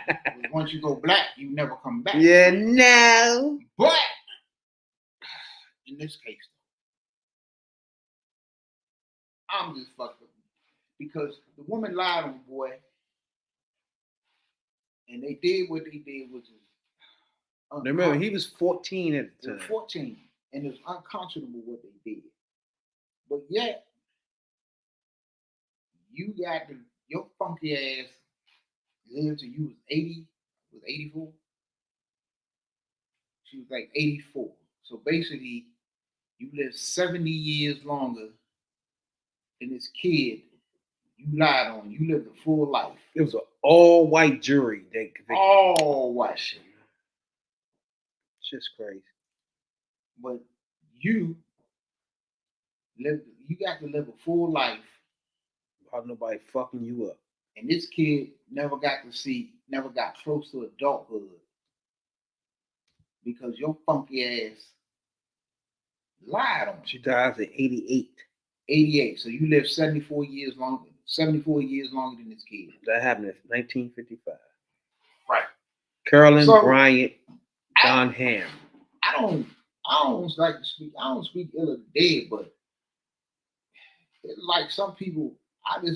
once you go black, you never come back. Yeah, no. But in this case, I'm just fucked up. Because the woman lied on the boy, and they did what they did, which is remember he was 14 at the time. 14, and it's unconscionable what they did. But yet, you got your funky ass lived till you was 80, was 84. She was like 84. So basically, you lived 70 years longer than this kid. You lied on. You lived a full life. It was an all-white jury. All white shit. Shit's crazy. But you got to live a full life without nobody fucking you up. And this kid never got close to adulthood because your funky ass lied on him. She dies at 88. 88. So you lived 74 years longer than this kid. That happened in 1955. Right. Carolyn, Bryant, Donham. I don't I don't like to speak. I don't speak ill of the dead, but it's like some people, I Well,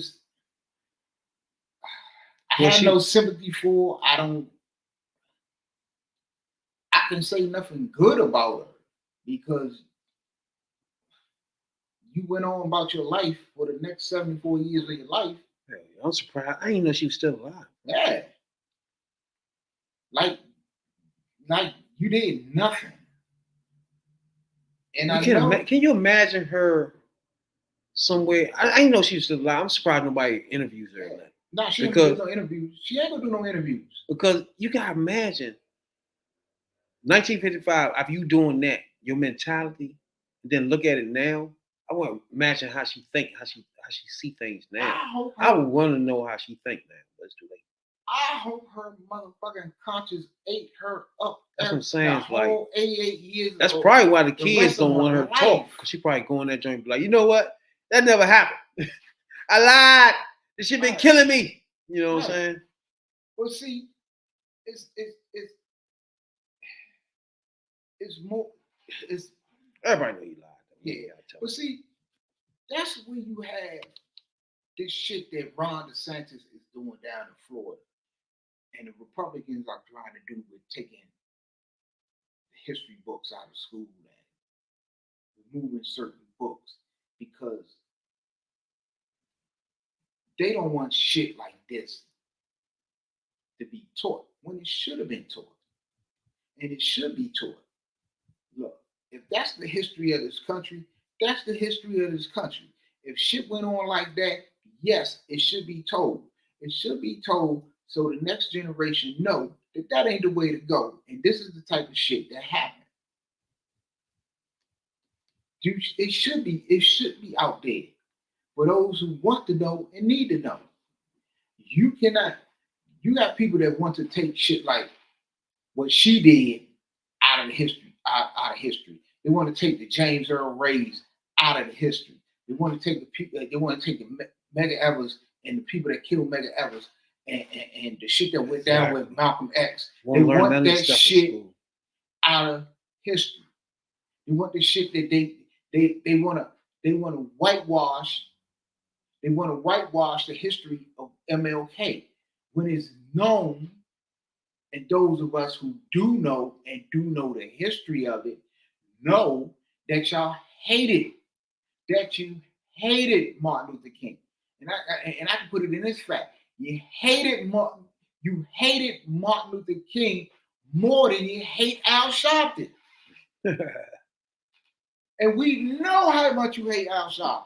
have no sympathy for. I can say nothing good about her because you went on about your life for the next 74 years of your life. Hey, I'm surprised. I didn't know she was still alive. Yeah. Like you did nothing. And I know. Can you imagine her somewhere? I didn't know she was still alive. I'm surprised nobody interviews her. Yeah. Nah, she ain't gonna do no interviews. She ain't gonna do no interviews. Because you gotta imagine 1955, after you doing that, your mentality, and then look at it now. I want to imagine how she think, how she see things now. I would want to know how she think now, but it's too late. I hope her motherfucking conscience ate her up. That's what I'm saying. It's like 88 years. That's probably why the kids don't want her to talk, because she probably go in that joint and be like, you know what? That never happened. I lied. This shit been killing me. You know what I'm saying? Well, see, it's more. It's everybody know you lied. Yeah. But see, that's when you have this shit that Ron DeSantis is doing down in Florida, and the Republicans are trying to do with taking the history books out of school and removing certain books because they don't want shit like this to be taught when it should have been taught. And it should be taught. Look, if that's the history of this country, that's the history of this country. If shit went on like that, yes, it should be told. It should be told so the next generation know that that ain't the way to go. And this is the type of shit that happened. It should be out there for those who want to know and need to know. You got people that want to take shit like what she did out of the history, out of history. They want to take the James Earl Rays out of the history. They want to take the people. They want to take the Medgar Evers and the people that killed Medgar Evers and the shit that went down with Malcolm X. They want that shit out of history. They want the shit that they want to whitewash. They want to whitewash the history of MLK when it's known, and those of us who do know the history of it know that y'all hated Martin Luther King. And I can put it in this fact. You hated Martin Luther King more than you hate Al Sharpton. And we know how much you hate Al Sharpton.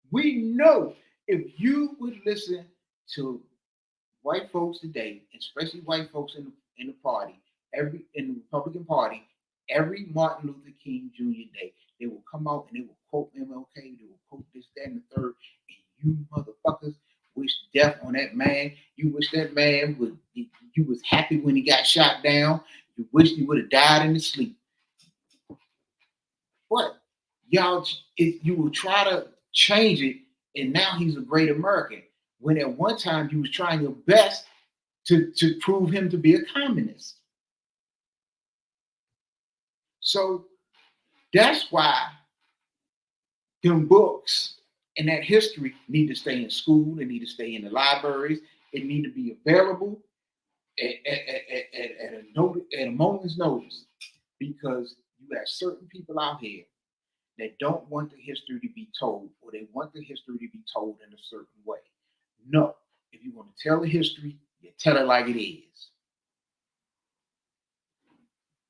We know if you would listen to white folks today, especially white folks in the party, in the Republican Party, every Martin Luther King Jr. Day, they will come out and they will quote MLK, they will quote this, that, and the third, and you motherfuckers wish death on that man. You wish that man you was happy when he got shot down. You wish he would have died in his sleep. But y'all, you will try to change it, and now he's a great American. When at one time you was trying your best to prove him to be a communist. So that's why them books and that history need to stay in school. They need to stay in the libraries. It need to be available at a moment's notice, because you have certain people out here that don't want the history to be told, or they want the history to be told in a certain way. No, if you want to tell the history, you tell it like it is.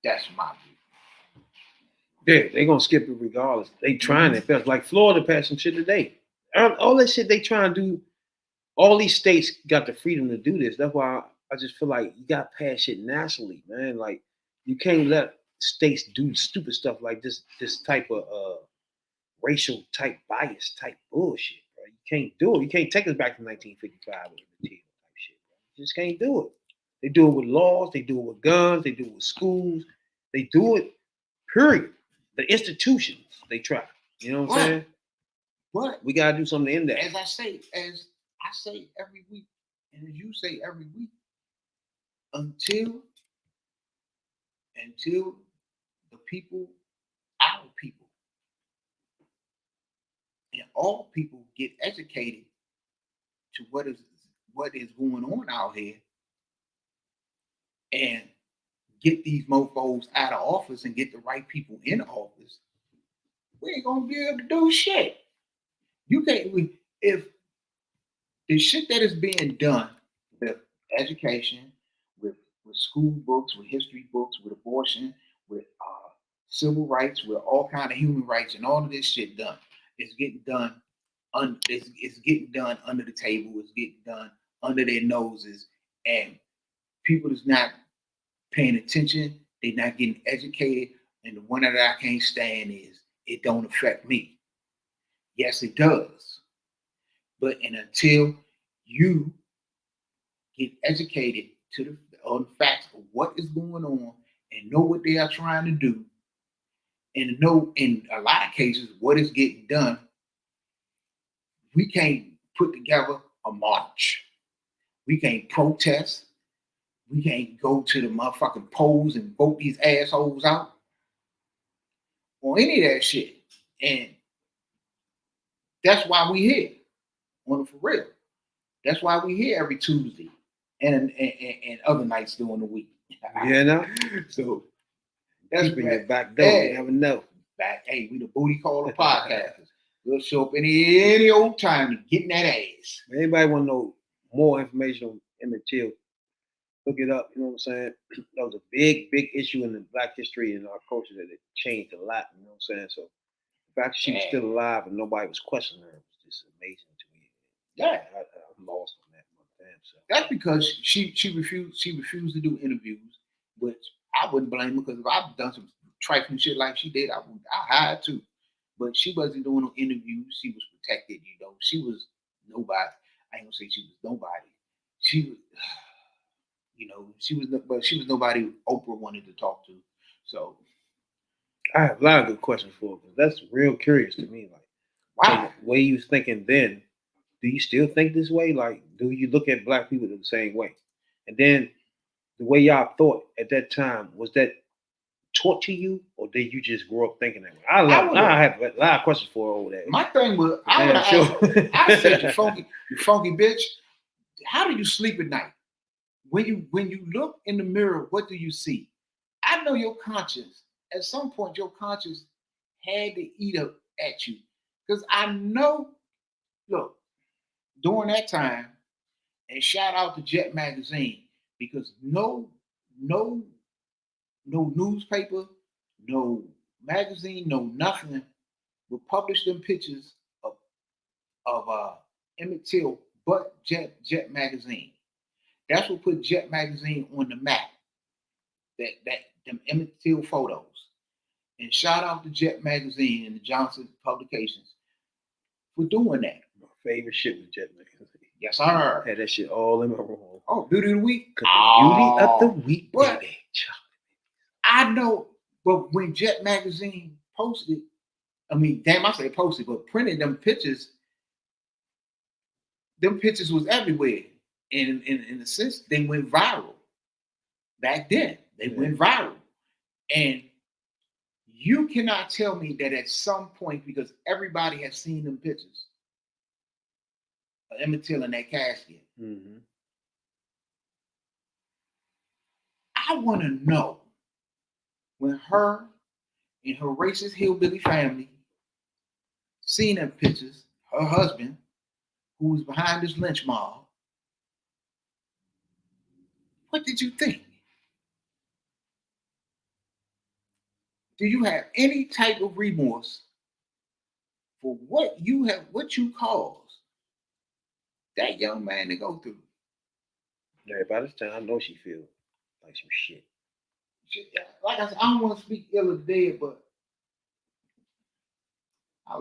That's my view. Yeah, they're gonna skip it regardless. They trying their best. Like Florida passed some shit today. All that shit they trying to do. All these states got the freedom to do this. That's why I just feel like you got to pass shit nationally, man. Like you can't let states do stupid stuff like this type of racial type bias type bullshit, bro. You can't do it. You can't take us back to 1955 with the material type shit, bro. You just can't do it. They do it with laws. They do it with guns. They do it with schools. They do it, period. The institutions, they try. You know what I'm saying? But we got to do something in that. As I say every week, and as you say every week, until until the people, our people, and all people get educated to what is going on out here and get these mofos out of office and get the right people in office, we ain't gonna be able to do shit. You can't, if the shit that is being done with education, with school books, with history books, with abortion, with civil rights, with all kind of human rights, and all of this shit done, it's getting done. It's getting done under the table. It's getting done under their noses, and people is not paying attention. They're not getting educated. And the one that I can't stand is it don't affect me. Yes, it does. But until you get educated on the facts of what is going on and know what they are trying to do, and know in a lot of cases what is getting done, we can't put together a march. We can't protest. We can't go to the motherfucking polls and vote these assholes out or any of that shit. And that's why we here on it for real. That's why we here every Tuesday and other nights during the week. Yeah, no. So that's bring it back though. You never know. Back, hey, we the Booty Caller podcasters. We'll show up any old time to get in that ass. If anybody want to know more information on Emmett Till, look it up. You know what I'm saying? That was a big issue in the Black history and our culture that it changed a lot. You know what I'm saying? So the fact she was still alive and nobody was questioning her was just amazing to me. Yeah, I'm lost on that. Damn, so. That's because she refused. She refused to do interviews, which I wouldn't blame her, because if I've done some trifling shit like she did, I had to. But she wasn't doing no interviews. She was protected, you know. She was nobody. I ain't gonna say she was nobody. She was, you know, she was nobody Oprah wanted to talk to. So I have a lot of good questions for her, because that's real curious to me. Like, wow, the way you was thinking then, do you still think this way? Like, do you look at Black people the same way? And then the way y'all thought at that time, was that taught to you, or did you just grow up thinking that way? I have a lot of questions for her over that. My thing was, I said, you funky bitch, how do you sleep at night? When you look in the mirror, what do you see? I know your conscience. At some point, your conscience had to eat up at you. Because I know, look, during that time, and shout out to Jet Magazine, because no newspaper, no magazine, no nothing would publish them pictures of Emmett Till, but Jet Magazine. That's what put Jet Magazine on the map. That them Emmett Till photos. And shout out to Jet Magazine and the Johnson Publications for doing that. My favorite shit was Jet Magazine. Yes, sir. Had that shit all in my room. Oh, Beauty of the Week. Beauty of the Week, but baby. I know, but when Jet Magazine posted, I say posted, but printed them pictures was everywhere. And in a sense, they went viral. Back then, they went viral. And you cannot tell me that at some point, because everybody has seen them pictures of Emmett Till in that casket. Mm-hmm. I want to know, when her and her racist hillbilly family seen them pictures, her husband, who was behind this lynch mob, what did you think? Do you have any type of remorse for what you caused that young man to go through? Yeah, by this time, I know she feels like some shit. Like I said, I don't want to speak ill of the dead, but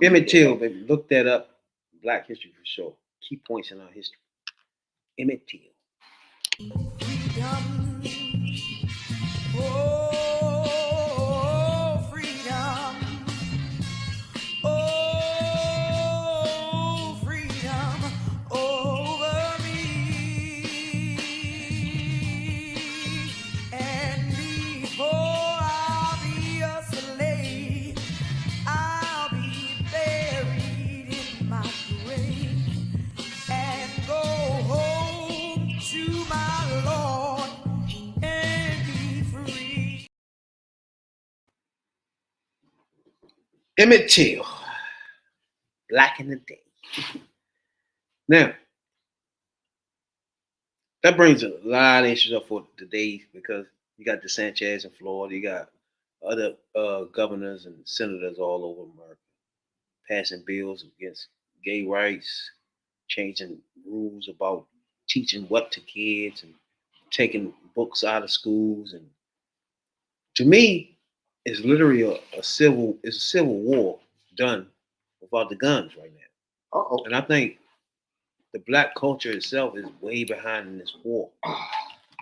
Emmett Till, baby, look that up. Black history for sure. Key points in our history. Emmett Till. Freedom. Oh, freedom. Oh, freedom over me and before Emmett Till, Black in the Day. Now, that brings a lot of issues up for today because you got the Sanchez in Florida, you got other governors and senators all over America passing bills against gay rights, changing rules about teaching what to kids and taking books out of schools. And to me, it's literally a civil war done without the guns right now. Uh-oh. And I think the black culture itself is way behind in this war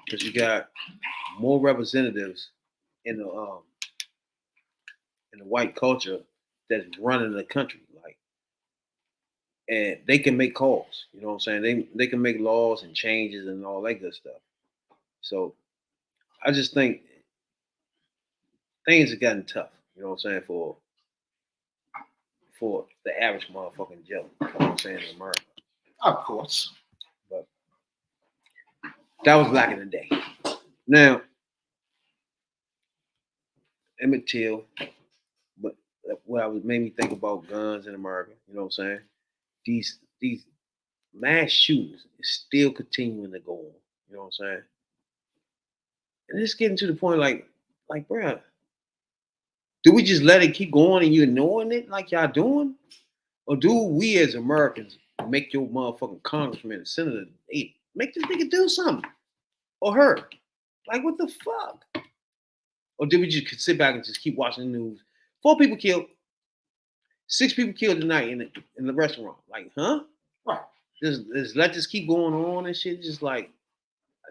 because you got more representatives in the white culture that's running the country, like, and they can make calls. You know what I'm saying? They can make laws and changes and all that good stuff. So I just think things have gotten tough. You know what I'm saying for the average motherfucking Joe. You know what I'm saying, in America. Of course. But that was back in the day. Now, Emmett Till, but what made me think about guns in America. You know what I'm saying? These mass shootings is still continuing to go on. You know what I'm saying? And it's getting to the point like, bruh, do we just let it keep going and you ignoring it like y'all doing? Or do we as Americans make your motherfucking congressman and senator, hey, make this nigga do something? Or her? Like, what the fuck? Or did we just sit back and just keep watching the news? 4 people killed. 6 people killed tonight in the restaurant. Like, huh? Right. Just let this keep going on and shit. Just like,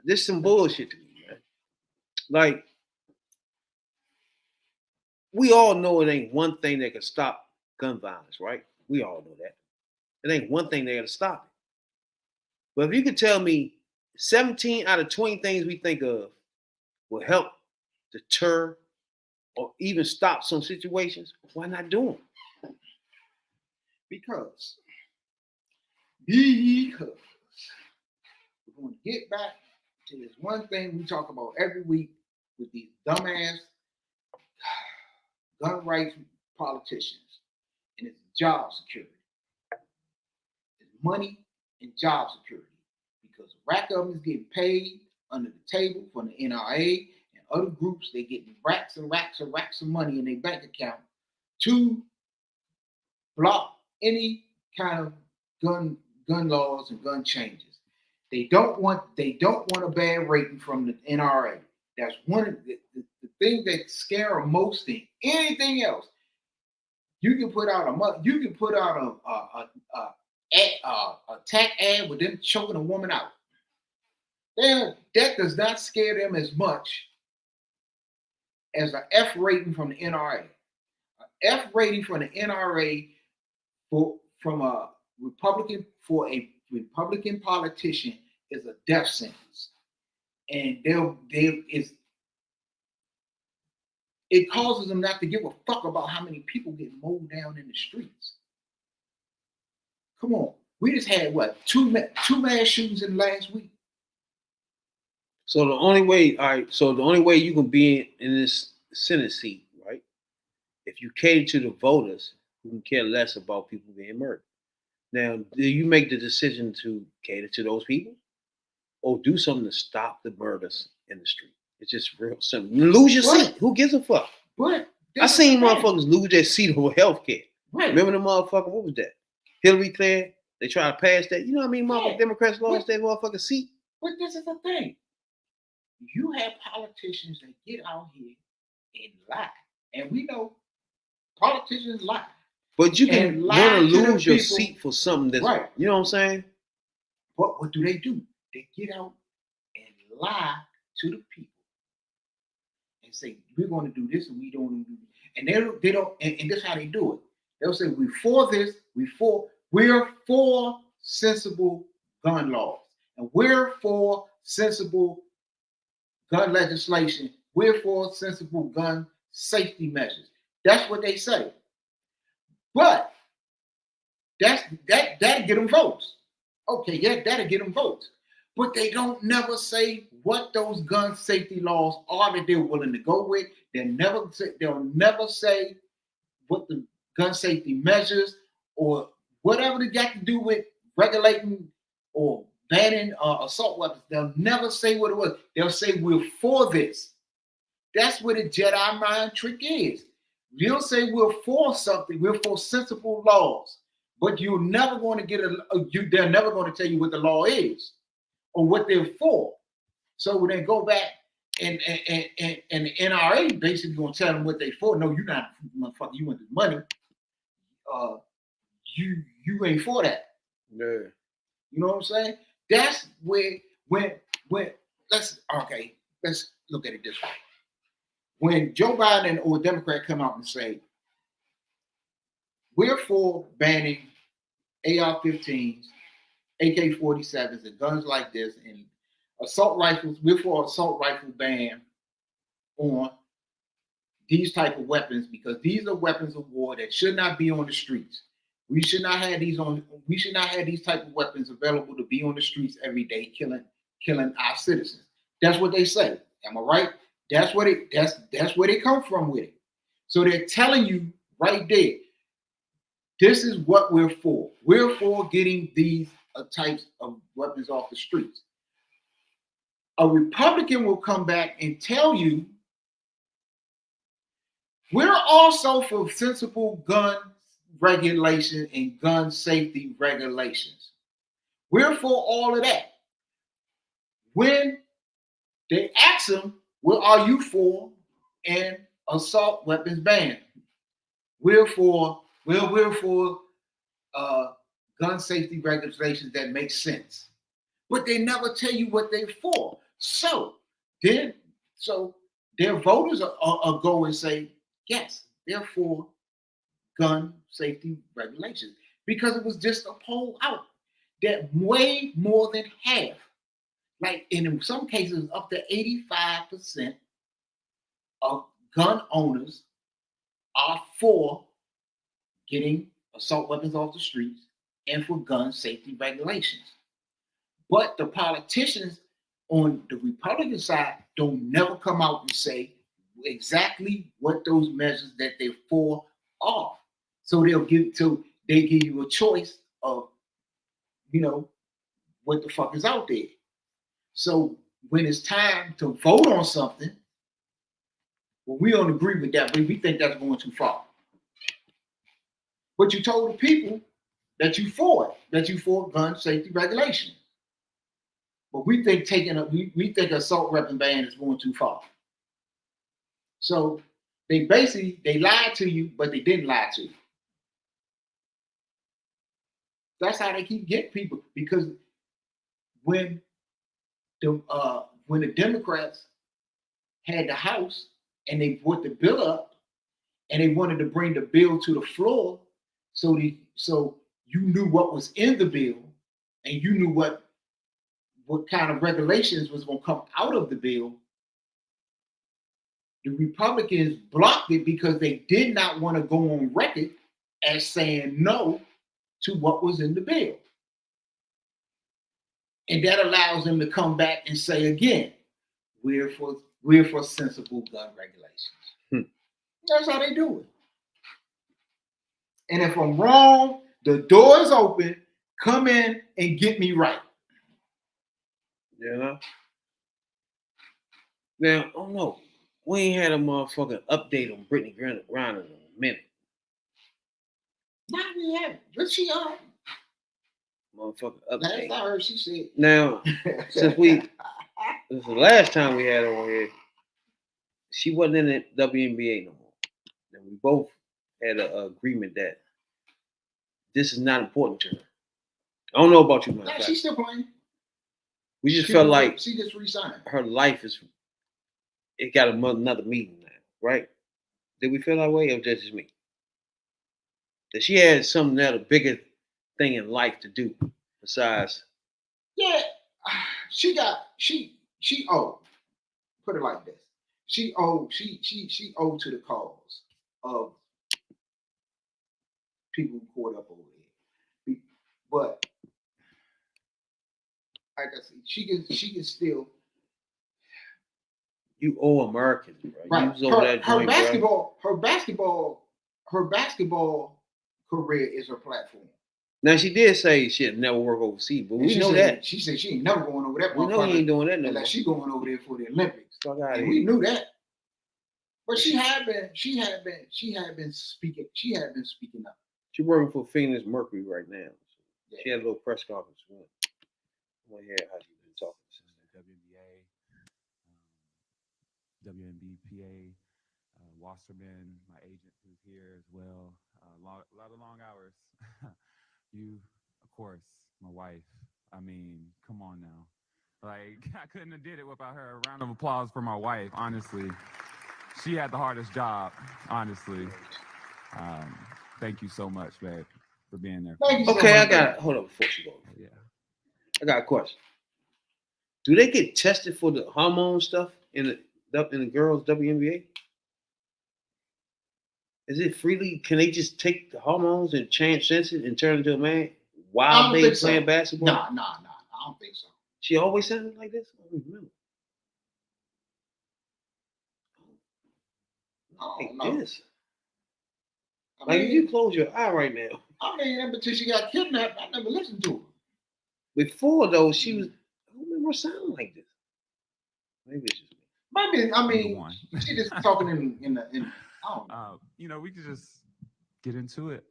this is some bullshit to me, man. Like, we all know it ain't one thing that can stop gun violence, right? We all know that. It ain't one thing that can stop it. But if you could tell me 17 out of 20 things we think of will help deter or even stop some situations, why not do them? Because we're going to get back to this one thing we talk about every week with these dumbass gun rights politicians, and it's job security. It's money and job security because a rack of them is getting paid under the table from the NRA and other groups. They're getting racks and racks and racks of money in their bank account to block any kind of gun laws and gun changes. They don't want a bad rating from the NRA. That's one of the thing that scare them most than anything else. You can put out a attack ad with them choking a woman out. That does not scare them as much as an F rating from the NRA. An F rating from the NRA from a Republican politician is a death sentence, and it causes them not to give a fuck about how many people get mowed down in the streets. Come on, we just had what two mass shootings in the last week. So the only way you can be in this Senate seat, right? If you cater to the voters who can care less about people being murdered. Now, do you make the decision to cater to those people, or do something to stop the murders in the street? It's just real simple. You lose your seat. Who gives a fuck? But I seen motherfuckers lose their seat over healthcare. Right. Remember the motherfucker? What was that? Hillary Clinton. They tried to pass that. You know what I mean? Motherfucking Democrats lost their motherfucking seat. But this is the thing. You have politicians that get out here and lie, and we know politicians lie. But you can want to lose your people. seat for something that's Right. You know what I'm saying? But what do? They get out and lie to the people and say, we're going to do this and we don't do this. And they don't, and this is how they do it. They'll say, we're for this, we're for sensible gun laws. And we're for sensible gun legislation. We're for sensible gun safety measures. That's what they say. But that'll get them votes. Okay, yeah, that'll get them votes. But they don't never say what those gun safety laws are that they're willing to go with. They'll never say what the gun safety measures or whatever they got to do with regulating or banning assault weapons, they'll never say what it was. They'll say we're for this. That's what a Jedi mind trick is. You'll say we're for something, we're for sensible laws, but you're never going to get they're never going to tell you what the law is or what they're for. So when they go back and the NRA basically going to tell them what they're for. No, you're not, motherfucker. You want the money. You ain't for that. Yeah. You know what I'm saying? That's where when let's look at it this way. When Joe Biden or a Democrat come out and say, we're for banning AR-15s, AK-47s, and guns like this, and assault rifles, we're for assault rifle ban on these type of weapons because these are weapons of war that should not be on the streets. We should not have these type of weapons available to be on the streets every day, killing our citizens. That's what they say. Am I right? That's where they come from with it. So they're telling you right there, this is what we're for. We're for getting these types of weapons off the streets. A Republican will come back and tell you, we're also for sensible gun regulation and gun safety regulations. We're for all of that. When they ask them, what are you for an assault weapons ban? We're for gun safety regulations that make sense. But they never tell you what they're for. So their voters are go and say, yes, they're for gun safety regulations. Because it was just a poll out that way more than half, like in some cases up to 85% of gun owners are for getting assault weapons off the streets and for gun safety regulations. But the politicians on the Republican side don't never come out and say exactly what those measures that they're for are. So they give you a choice of, what the fuck is out there. So when it's time to vote on something, well, we don't agree with that, but we think that's going too far. But you told the people that you for gun safety regulation. But we think we think assault weapon ban is going too far. So they lied to you, but they didn't lie to you. That's how they keep getting people, because when the Democrats had the House and they brought the bill up and they wanted to bring the bill to the floor, so you knew what was in the bill and you knew what kind of regulations was going to come out of the bill, the Republicans blocked it because they did not want to go on record as saying no to what was in the bill. And that allows them to come back and say again, we're for sensible gun regulations. That's how they do it. And if I'm wrong, the door is open. Come in and get me right. Yeah. Now, oh no, we ain't had a motherfucking update on Brittany Griner in a minute. Nah, we haven't. But she Motherfucking last update. I heard, she said. Now, since this is the last time we had her on here, she wasn't in the WNBA no more. And we both had an agreement that this is not important to her. I don't know about you, Nah, she's still playing. We just felt like she just resigned. her life it got another meeting now, right? Did we feel that way, or just me? That she had something else, a bigger thing in life to do besides. Yeah, she owed. Put it like this: she owed to the cause of people caught up over there. But like I said, she can still. You owe Americans, right? Right. You was over that joint, her her basketball career is her platform. Now she did say she'd never work overseas, but And we she know said, that. She said she ain't never going over that We know he ain't doing that no more. unless she going over there for the Olympics. Fuck out of And here. we knew that. But she had been speaking up. She working for Phoenix Mercury right now. Yeah. She had a little press conference with him. I want to hear how she been talking. WNBPA, Wasserman, my agent who's here as well. A lot of long hours. You, of course, my wife. I mean, come on now. Like, I couldn't have did it without her. A round of applause for my wife, honestly. She had the hardest job, honestly. Thank you so much, babe, for being there. Thank you so Okay, I much, got hold up before she goes. Yeah. I got a question. Do they get tested for the hormone stuff in the girls WNBA? Is it freely? Can they just take the hormones and change senses and turn into a man while they playing basketball? Nah. I don't think so. She always sounded like this? I don't remember. I don't Like know. this. I Like mean, if you close your eye right now. I mean, ever since she got kidnapped, I never listened to her. Before though, she was. I don't remember her sounding like this. Maybe it's just me. Maybe, I Either mean, one. she just talking in I don't know. You know, we could just get into it.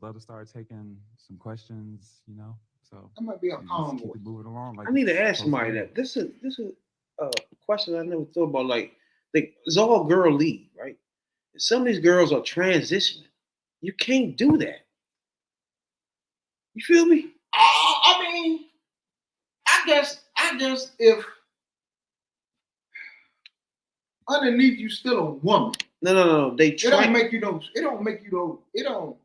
Let us start taking some questions, you know. So That might be a we just calm keep voice. it moving along. Like I need to ask close somebody to that. This is a question I never thought about. Like it's all girl league, right? Some of these girls are transitioning. You can't do that. You feel me? I mean, I guess if underneath you still a woman, No. They it don't make you no.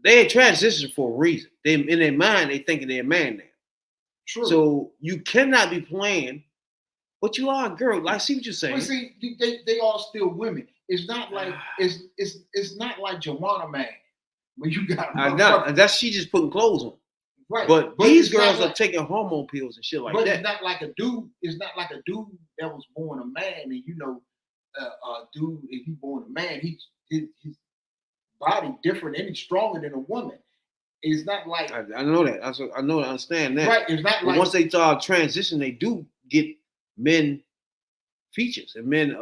They transition for a reason. They in their mind they thinking they're a man now. True. So you cannot be playing, but you are a girl. I see what you're saying. But see, they all still women. It's not like it's not like Joanna Man when you got. I know that's she just putting clothes on. Right. But these it's not girls are like- taking hormone pills and shit like but that. it's not like a dude. It's not like a dude that was born a man, and dude, if he born a man, his body different and he's stronger than a woman. It's not like I know that. I know. I understand that. right. It's not But like once they start transition, they do get men features and men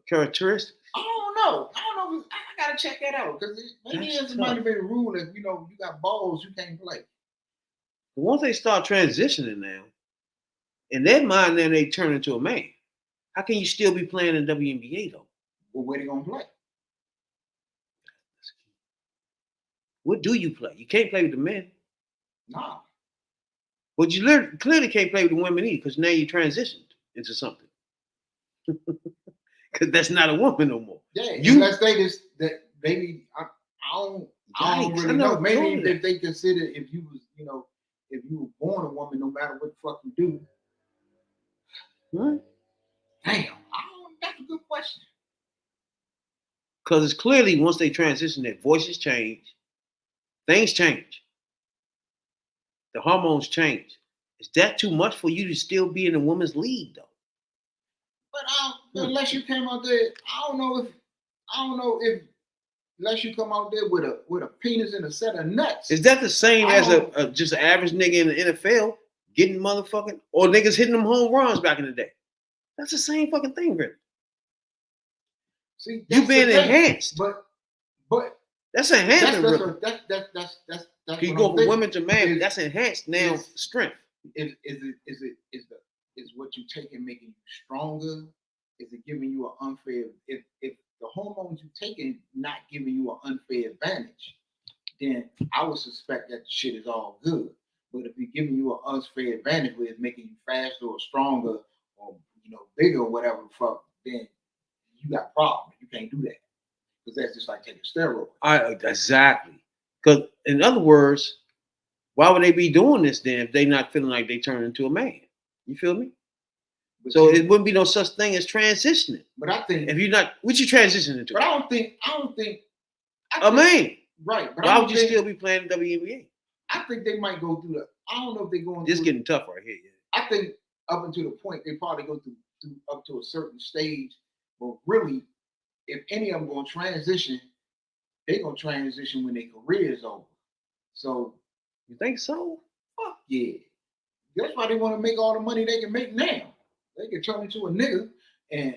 characteristics. I don't know. I gotta check that out because maybe That's it might tough. have been a rule that you got balls, you can't play. But once they start transitioning now, in their mind, then they turn into a man. How can you still be playing in WNBA though? Well, where they gonna play? What do you play? You can't play with the men. Nah. But you clearly can't play with the women either because now you transitioned into something. Because that's not a woman no more. Yeah. You- Let's say this that maybe I don't Yikes, really I know. never Maybe thought of if they consider if you was if you were born a woman, no matter what the fuck you do. Right? Damn, that's a good question. Because it's clearly once they transition, their voices change, things change, the hormones change. Is that too much for you to still be in a woman's league though? But unless you came out there, I don't know if unless you come out there with a penis and a set of nuts. Is that the same I as don't- just an average nigga in the NFL getting motherfucking or niggas hitting them home runs back in the day? That's the same fucking thing, really. See, You that's being the thing. enhanced. But That's enhancement, really. that's You what go I'm from thinking. women to man. Is- That's enhanced now is- strength. Is what you taking making you stronger? Is it giving you an unfair? If the hormones you taking not giving you an unfair advantage, then I would suspect that the shit is all good. But if it's giving you an unfair advantage, where it's making you faster or stronger or bigger or whatever the fuck, then you got problems. You can't do that because that's just like taking steroids. Exactly. Because in other words, why would they be doing this then if they not feeling like they turn into a man? You feel me? But So see, it wouldn't be no such thing as transitioning. but I think, If you're not, what you transitioning into? but I don't think, A man. right? But Why I don't would you think, still be playing WNBA? I think they might go through I don't know if they're going. This through, getting tough right here. Yeah. I think up until the point they probably go through up to a certain stage. But really, if any of them going to transition, they gonna transition when their career is over. So You think so? fuck yeah. That's why they want to make all the money they can make now. They can turn into a nigga and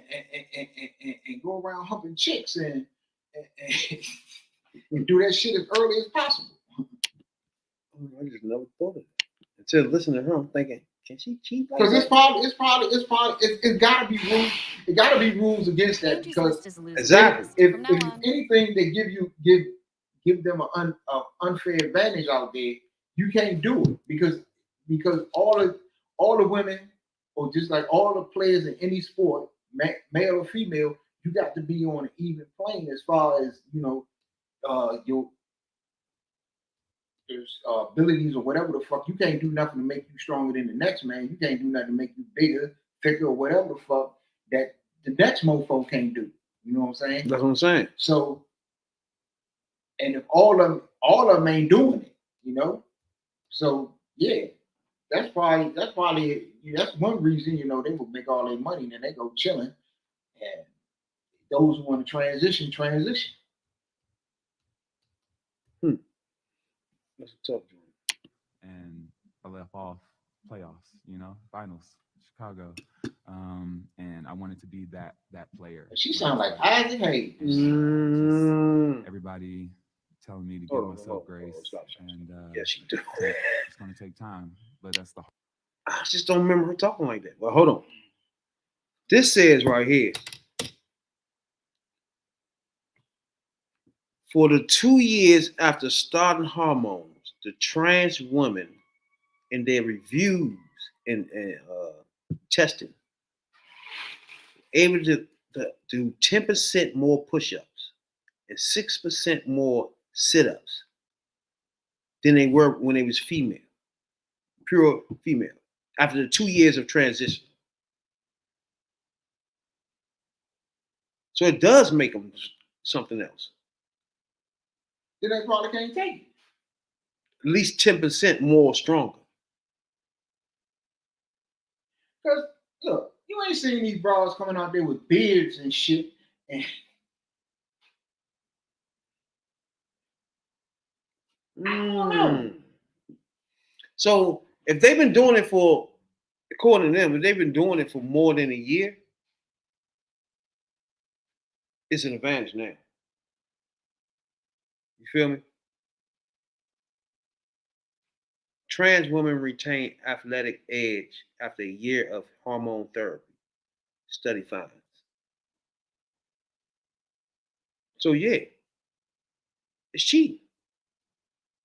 go around humping chicks and do that shit as early as possible. I just never thought of it. Until listening to her, I'm thinking, can she cheat like Because that? it's gotta be rules. It gotta be rules against that Angie's because list is a loser. Exactly. if From now on. anything they give them an unfair advantage out there, you can't do it because all the women or just like all the players in any sport, male or female, you got to be on an even plane as far as your abilities or whatever the fuck. You can't do nothing to make you stronger than the next man. You can't do nothing to make you bigger, thicker, or whatever the fuck that the next mofo can't do. You know what I'm saying? That's what I'm saying. So, and if all of them ain't doing it, so yeah, that's one reason they would make all their money and then they go chilling, and those who want to transition. That's a tough one. And I left off playoffs, finals, Chicago. And I wanted to be that player. She sound like Isaac Hayes. Just everybody telling me to give myself grace. And yes, she do. It's going to take time, but that's the. I just don't remember her talking like that. Well, hold on. This says right here, for the 2 years after starting hormones, the trans women in their reviews and testing able to do 10% more push-ups and 6% more sit-ups than they were when they was female, pure female, after the 2 years of transition. So it does make them something else. Then they probably can't take it. At least 10% more stronger. Because look, you ain't seen these bras coming out there with beards and shit. And So if they've been doing it for, according to them, if they've been doing it for more than a year, it's an advantage now. You feel me? Trans women retain athletic edge after a year of hormone therapy, study finds. So yeah, it's cheap.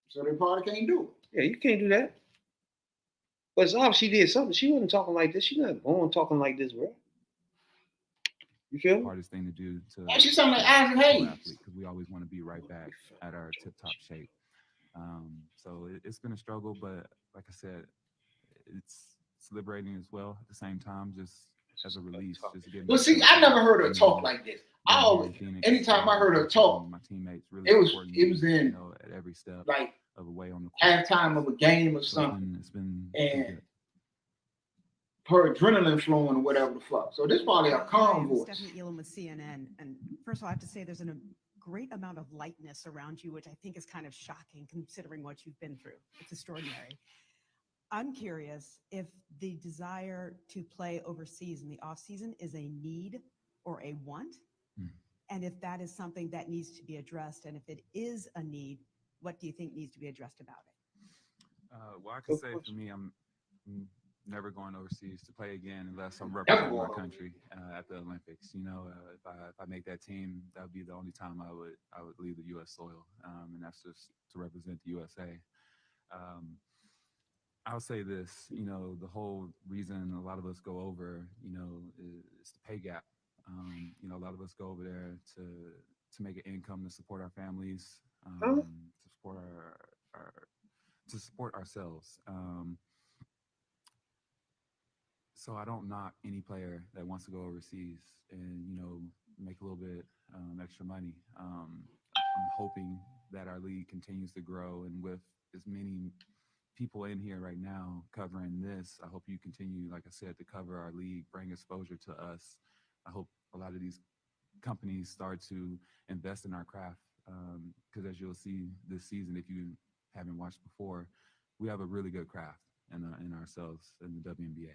So they probably can't do it. Yeah, you can't do that. But it's obvious she did something. She wasn't talking like this. She's not born talking like this, bro. You feel me? Hardest thing to do to. She sound like Isaac Hayes. Because we always want to be right back at our tip-top shape. So it's been a struggle, but like I said, it's liberating as well at the same time, just as a release. Just getting. Well, see, I never heard her talk like this. Anytime I heard her talk, my teammates really it was in at every step like of a way on the court. halftime of a game or something, and her adrenaline flowing or whatever the fuck. So this probably a calm voice. Stephanie E.Lean with CNN, and first of all, I have to say there's a great amount of lightness around you, which I think is kind of shocking considering what you've been through. It's extraordinary. I'm curious if the desire to play overseas in the off season is a need or a want, and if that is something that needs to be addressed, and if it is a need, what do you think needs to be addressed about it? Well, I can say for me, I'm never going overseas to play again unless I'm representing my country at the Olympics. If I make that team, that would be the only time I would leave the U.S. soil, and that's just to represent the USA. I'll say this, the whole reason a lot of us go over, is the pay gap. A lot of us go over there to make an income to support our families, to support ourselves. So I don't knock any player that wants to go overseas and make a little bit extra money. I'm hoping that our league continues to grow, and with as many people in here right now covering this, I hope you continue, like I said, to cover our league, bring exposure to us. I hope a lot of these companies start to invest in our craft because as you'll see this season, if you haven't watched before, we have a really good craft in ourselves in the WNBA.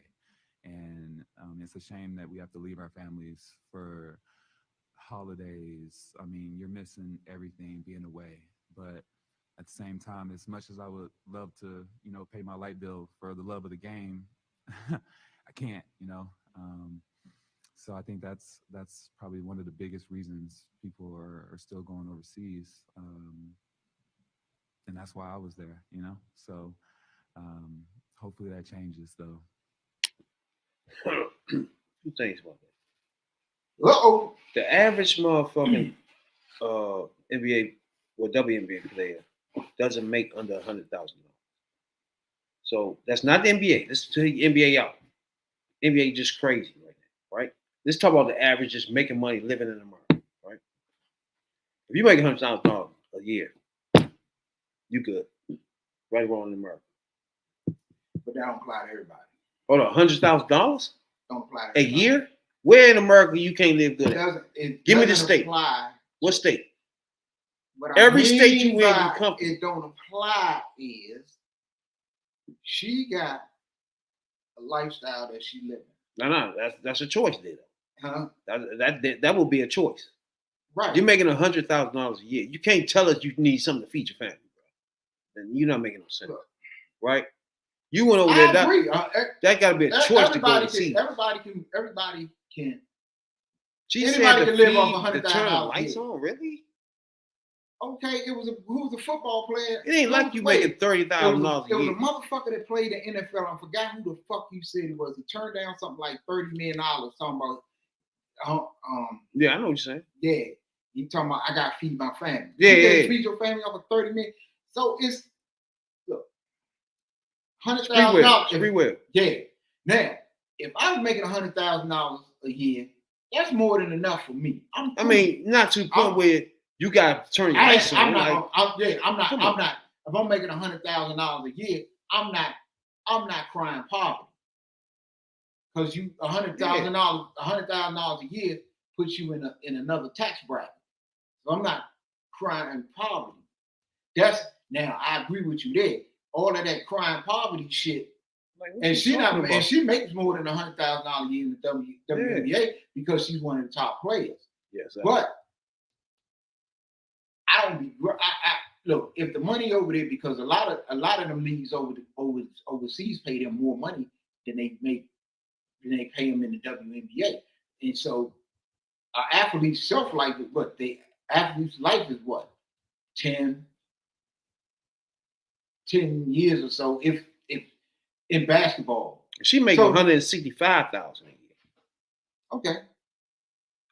And it's a shame that we have to leave our families for holidays. I mean, you're missing everything being away. But at the same time, as much as I would love to, pay my light bill for the love of the game, I can't, So I think that's probably one of the biggest reasons people are still going overseas. And that's why I was there, So hopefully that changes, though. Two things about that. Uh-oh. The average motherfucking NBA or WNBA player doesn't make under $100,000. So that's not the NBA. Let's take the NBA out. NBA just crazy right now, right? Let's talk about the average just making money living in America, right? If you make $100,000 a year, you good. Right or wrong in America. But that don't apply to everybody. Hold on, $100,000 Don't apply to a everybody. year? Where in America you can't live good? Give me the state. Apply. What state? What Every I mean state you in, you by come. it don't apply is she got a lifestyle that she living. No, that's a choice there. Huh? That will be a choice. Right. You're making $100,000 a year. You can't tell us you need something to feed your family, bro. And you're not making no sense, Look, right? You went over there. I agree. That got to be a choice to go see. see. Everybody can. She Anybody said can to live off feed, to turn the $100,000 lights on. Really? Okay, who was a football player? It ain't like you making $30,000 a It was year. a motherfucker that played in the NFL. I forgot who the fuck you said it was. He turned down something like $30 million. Talking about, Yeah, I know what you're saying. yeah, he talking about I gotta feed my family. Yeah, you yeah. Feed your family off of $30 million. So it's look, $100,000. Free will. Yeah. Now, if I was making $100,000 a year, that's more than enough for me. I mean, not to the point where you got to turn your lights on. I'm not. If I'm making $100,000 a year, I'm not crying poverty. Because you $100,000 a year puts you in another tax bracket. So I'm not crying poverty. Now I agree with you there. All of that crying poverty shit. And she makes more than $100,000 a year in the WNBA because she's one of the top players. Yes, but I don't be. Look, if the money over there, because a lot of them leagues overseas pay them more money than they pay them in the WNBA, and so our athlete's shelf life is what? The athlete's life is what? 10 years or so. If in basketball, she making $165,000 a year. Okay.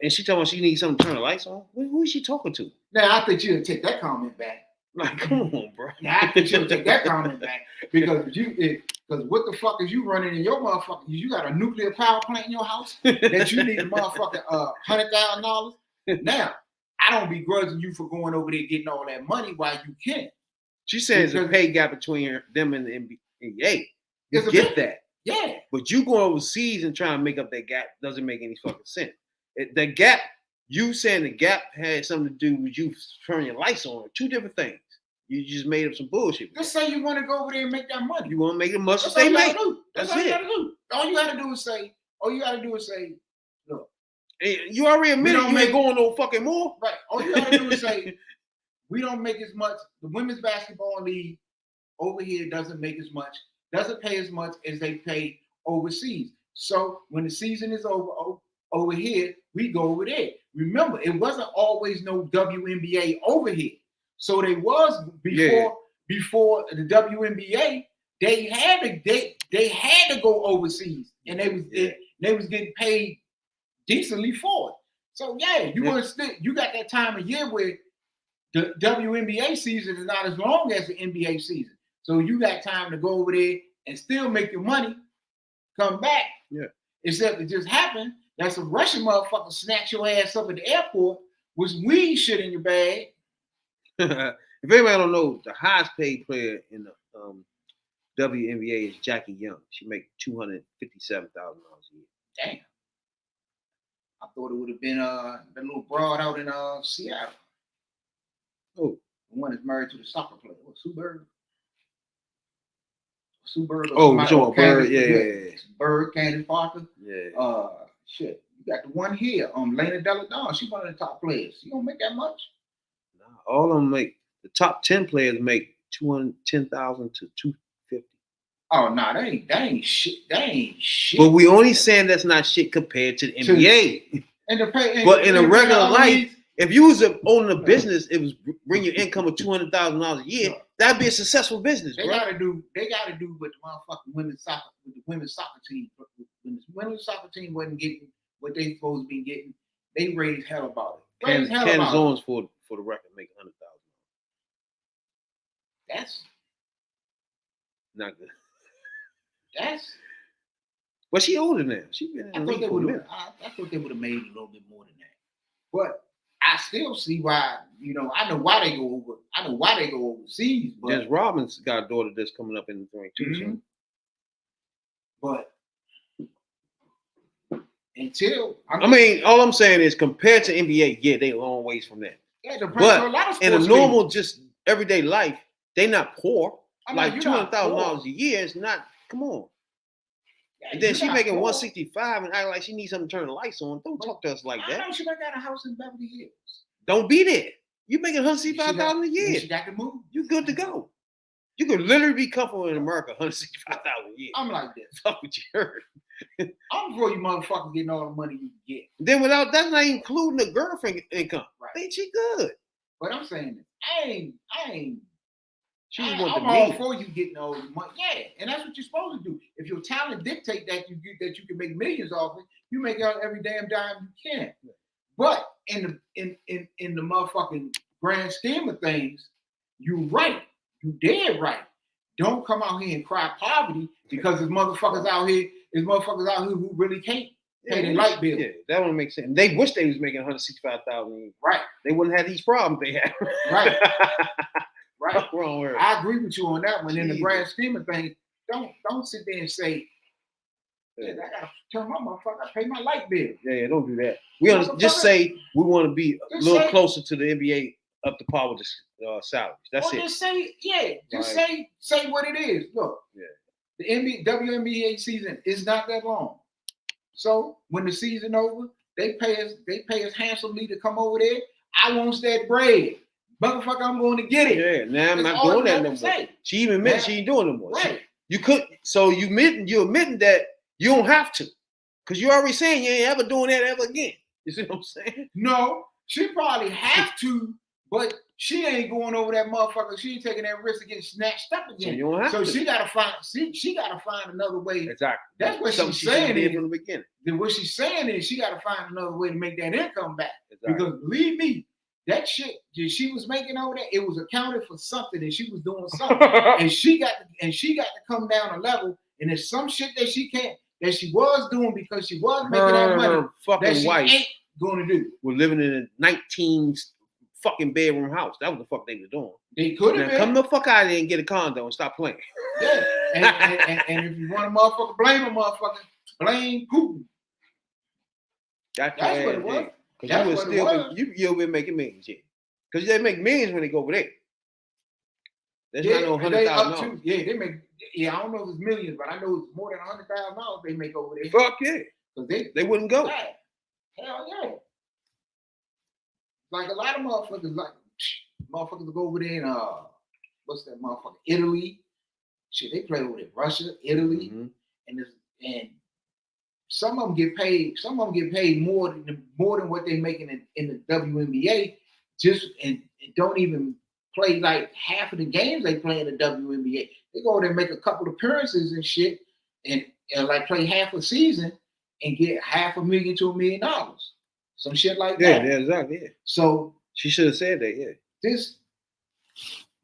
And she talking about she needs something to turn the lights on. Who is she talking to? Now I think she'll take that comment back. Like, come on, bro. Now I think she'll take that comment back because what the fuck is you running in your motherfucker? You got a nuclear power plant in your house that you need a motherfucking $100,000. Now I don't begrudging you for going over there getting all that money while you can. She says there's a pay gap between them and the NBA. You get that. Yeah. But you going overseas and trying to make up that gap doesn't make any fucking sense. The gap, you saying the gap had something to do with you turning your lights on. Two different things. You just made up some bullshit. Just say you want to go over there and make that money. You want to make as much as they make. That's all you gotta do. All you gotta do is say, look. You already admitted you ain't going no fucking more. Right. All you gotta do is say, we don't make as much. The women's basketball league over here doesn't make as much. Doesn't pay as much as they pay overseas. So when the season is over here, we go over there. Remember, it wasn't always no WNBA over here. So they was before the WNBA, they had to go overseas, and they was getting paid decently for it. So you got that time of year where the WNBA season is not as long as the NBA season. So you got time to go over there and still make your money, come back. Yeah. Except it just happened that some Russian motherfucker snatch your ass up at the airport with weed shit in your bag. If anybody don't know, the highest paid player in the WNBA is Jackie Young. She makes $257,000 a year. Damn. I thought it would have been the little broad out in Seattle. Who? The one that's married to the soccer player. What, Sue Bird? Sue Bird. Oh, you talking about Bird? Yeah. Bird, Candace Parker. Yeah. Shit. You got the one here, Lena Deladon. She one of the top players. She don't make that much. Nah, all of them make the top 10 players make 210,000 to 250. Oh no, that ain't shit. That ain't shit. But we only saying that's not shit compared to the NBA. And the pay. But in a regular life, if you was owning a business, it was bring your income of $200,000 a year. That'd be a successful business. They bro. gotta do what the motherfucking women's soccer team. When the women's soccer team wasn't getting what they supposed to be getting, they raised hell about it. Candace Owens for the record make $100,000. That's not good. That's. But she older now. She been in the league for a minute. I thought they would have made a little bit more than that. But I still see why. I know why they go over. I know why they go overseas. But Dennis Robbins got a daughter that's coming up in the ring too. Mm-hmm. But until I mean, all I'm saying is compared to NBA, yeah, they a long ways from that. Yeah, but in a normal, just everyday life, they not poor. Like $200,000 a year is not. Come on. Yeah, and then she making poor. 165 and act like she needs something to turn the lights on. Don't talk to us like that. I know she might got a house in Beverly Hills. Don't be there. You making $165,000 a year. She got to move. You good to go. You could literally be comfortable in America, $165,000 a year. I'm like this. Fuck what you heard. I'm for you motherfuckers getting all the money you can get. Then without that's not including the girlfriend income. Right. Ain't she good? But I'm saying I ain't. I'm all for you getting all the money. Yeah, and that's what you're supposed to do. If your talent dictate that you can make millions off it, you make out every damn dime you can. But in the motherfucking grand scheme of things, you're right. You dead right. Don't come out here and cry poverty because there's motherfuckers out here who really can't pay their light bill. Yeah, that don't make sense. They wish they was making $165,000. Right. They wouldn't have these problems they have. Right. Right. Wrong word. I agree with you on that one. In the grand scheme of things, don't sit there and say, I gotta tell my motherfucker I pay my light bill. Yeah, don't do that. We just say we want to be a little closer to the NBA up to par with the salaries. That's it. Just say, say what it is. Look, the WNBA season is not that long. So when the season over, they pay us handsomely to come over there. I want that bread. Motherfucker, I'm going to get it. Yeah, now I'm not doing that no more. She even admitted she ain't doing it no more. Right. You admitting that you don't have to. Because you're already saying you ain't ever doing that ever again. You see what I'm saying? No, she probably have to, but she ain't going over that motherfucker. She ain't taking that risk of getting snatched up again. So you don't have to. She gotta find another way. Exactly. That's what she's saying from the beginning. Then what she's saying is she gotta find another way to make that income back. Exactly. Because believe me, that shit that she was making over there, it was accounted for something, and she was doing something, and she got to come down a level. And there's some shit that she was doing because she was making that money. Her fucking that she wife ain't going to do. Was living in a 19 fucking bedroom house. That was the fuck they was doing. They could have been. Come the fuck out of there and get a condo and stop playing. Yeah, and if you want a motherfucker, blame Putin. That's what it was. Because you'll be making millions, yeah. Because they make millions when they go over there. There's not no $100,000. Yeah, they make. Yeah, I don't know if it's millions, but I know it's more than $100,000 they make over there. Fuck yeah. Because they wouldn't go. Yeah. Hell yeah. Like a lot of motherfuckers, motherfuckers go over there and what's that motherfucker? Italy. Shit, they play over there. Russia, Italy, and some of them get paid. Some of them get paid more than what they making in the WNBA. And don't even play like half of the games they play in the WNBA. They go there and make a couple of appearances and shit, and like play half a season and get $500,000 to $1 million. Some shit like that. Yeah, exactly. Yeah. So she should have said that. Yeah.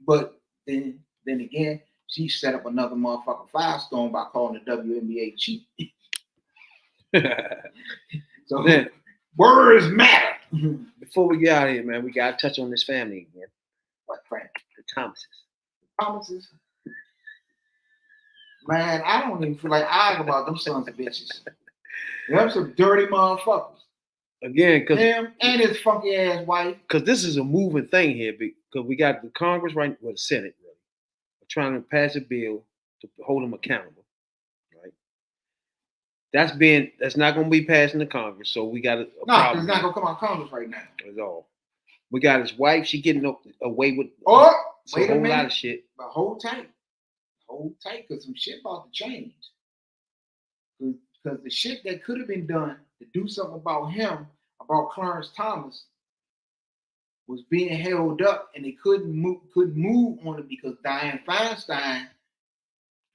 But then again, she set up another motherfucking firestorm by calling the WNBA cheap. So man, words matter. Before we get out of here, man, we gotta touch on this family again. What family? The Thomases. Thomases. Man, I don't even feel like arguing about them sons of bitches. Them some dirty motherfuckers. Again, because Him and his funky ass wife. this is a moving thing here, because we got the Congress right, well, the Senate really, trying to pass a bill to hold them accountable, right? That's not going to be passing the Congress, so we got a No, problem. it's not gonna come out of Congress right now. That's all. We got his wife. She getting away with Oh, a wait a whole lot minute. of shit. But hold tight, because some shit about to change. Because the shit that could have been done to do something about him, about Clarence Thomas, was being held up, and they couldn't move on it because Dianne Feinstein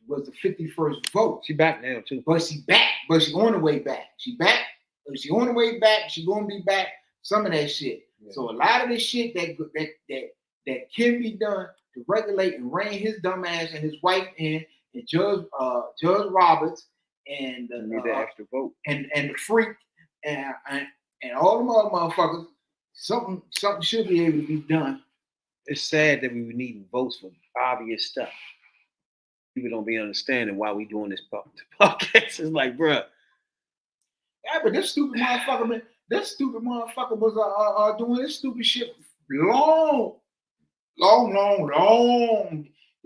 was the 51st vote. She back now too. But she back. But she on the way back. She back. But she on the way back. She gonna be back. Some of that shit. Yeah. So a lot of this shit that can be done to regulate and rein his dumb ass and his wife in, and Judge Roberts and the extra vote and the freak and all them other motherfuckers. Something should be able to be done. It's sad that we were needing votes for obvious stuff. People don't be understanding why we doing this podcast. It's like, bruh. Yeah, but this stupid motherfucker, man. This stupid motherfucker was doing this stupid shit long. The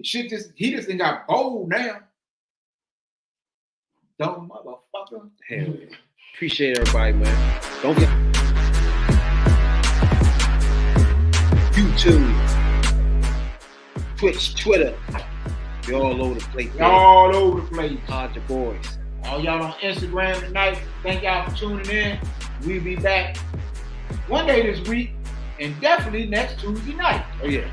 shit he just ain't got bold now. Dumb motherfucker. Hell yeah. Appreciate everybody, man. Don't get YouTube, Twitch, Twitter. You're all over the place. Y'all all over the place. Hard your boys. All y'all on Instagram tonight. Thank y'all for tuning in. We'll be back one day this week and definitely next Tuesday night. Oh yeah.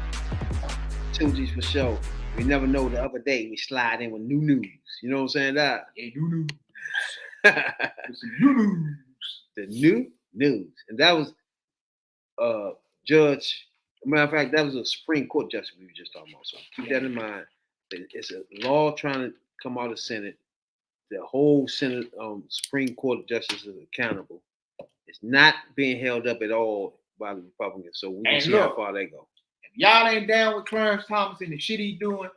Tuesdays for sure. We never know the other day we slide in with new news. You know what I'm saying? That? Yeah, new news. Some new news. The new news. And that was Judge. Matter of fact, that was a Supreme Court justice we were just talking about. So keep that in mind. It's a law trying to come out of the Senate. The whole Senate, Supreme Court justice is accountable. It's not being held up at all by the Republicans. So we can see how far they go. If y'all ain't down with Clarence Thomas and the shit he's doing,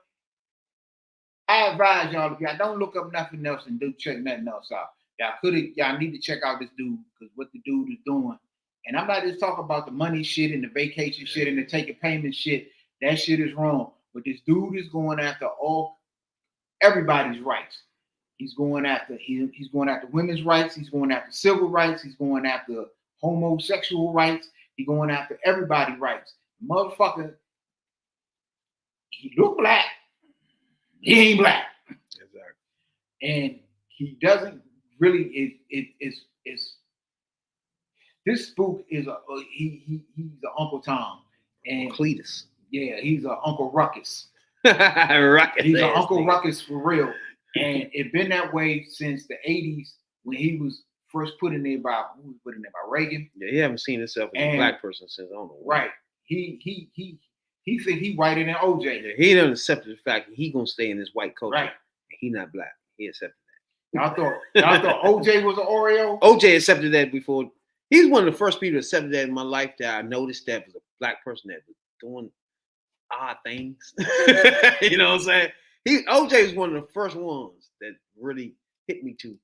I advise y'all, if y'all don't look up nothing else and do check nothing else out. Y'all need to check out this dude, because what the dude is doing. And I'm not just talking about the money shit and the vacation shit and the taking payment shit. That shit is wrong. But this dude is going after everybody's rights. He's going after women's rights. He's going after civil rights. He's going after homosexual rights. He's going after everybody's rights. Motherfucker, he look black. He ain't black. Exactly. And he doesn't really. It's this spook is he's an Uncle Tom and Cletus. Yeah, he's an Uncle Ruckus. Ruckus. He's an Uncle Ruckus for real. And it's been that way since the 80s when he was first put in there by Reagan. Yeah, he haven't seen himself as a black person since I don't know. Right. He think he whiter than OJ. Yeah, he done accepted the fact that he gonna stay in this white culture. Right. He not black. He accepted that. Y'all thought OJ was an Oreo? OJ accepted that before. He's one of the first people to accept that in my life that I noticed that was a black person that was doing odd things. You know what I'm saying? OJ is one of the first ones that really hit me to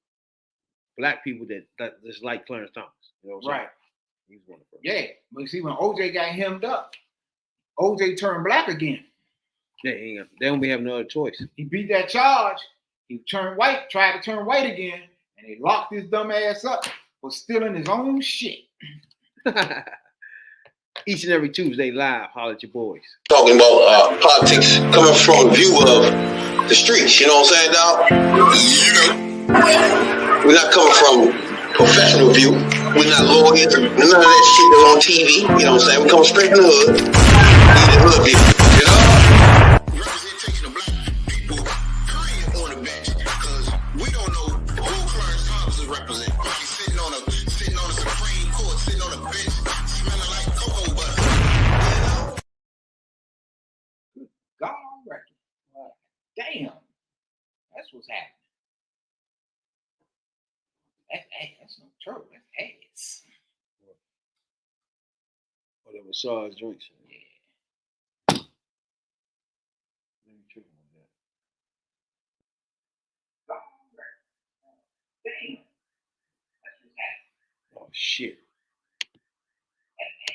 black people that just like Clarence Thomas. You know what I'm saying? Right. He's one of the first. Yeah, but see, when OJ got hemmed up, OJ turned black again. Yeah, they don't be having no other choice. He beat that charge. He turned white, tried to turn white again, and they locked his dumb ass up for stealing his own shit. Each and every Tuesday live, holler at your boys. Talking about politics coming from a view of the streets, you know what I'm saying, dog? You know, we're not coming from professional view. We're not lawyers, none of that shit that's on TV, you know what I'm saying? We come straight from the hood. The hood view, you know? Representation of black people, period, on the bench, because we don't know who Clarence Thomas is representing. He's sitting on a Supreme Court, sitting on a bench, smelling like cocoa butter. God record. Damn. That's what's happening. That's no trouble. That's ass. Or the massage drinks. Yeah. Let me trick on that. God record. Damn. That's what's happening. Oh shit.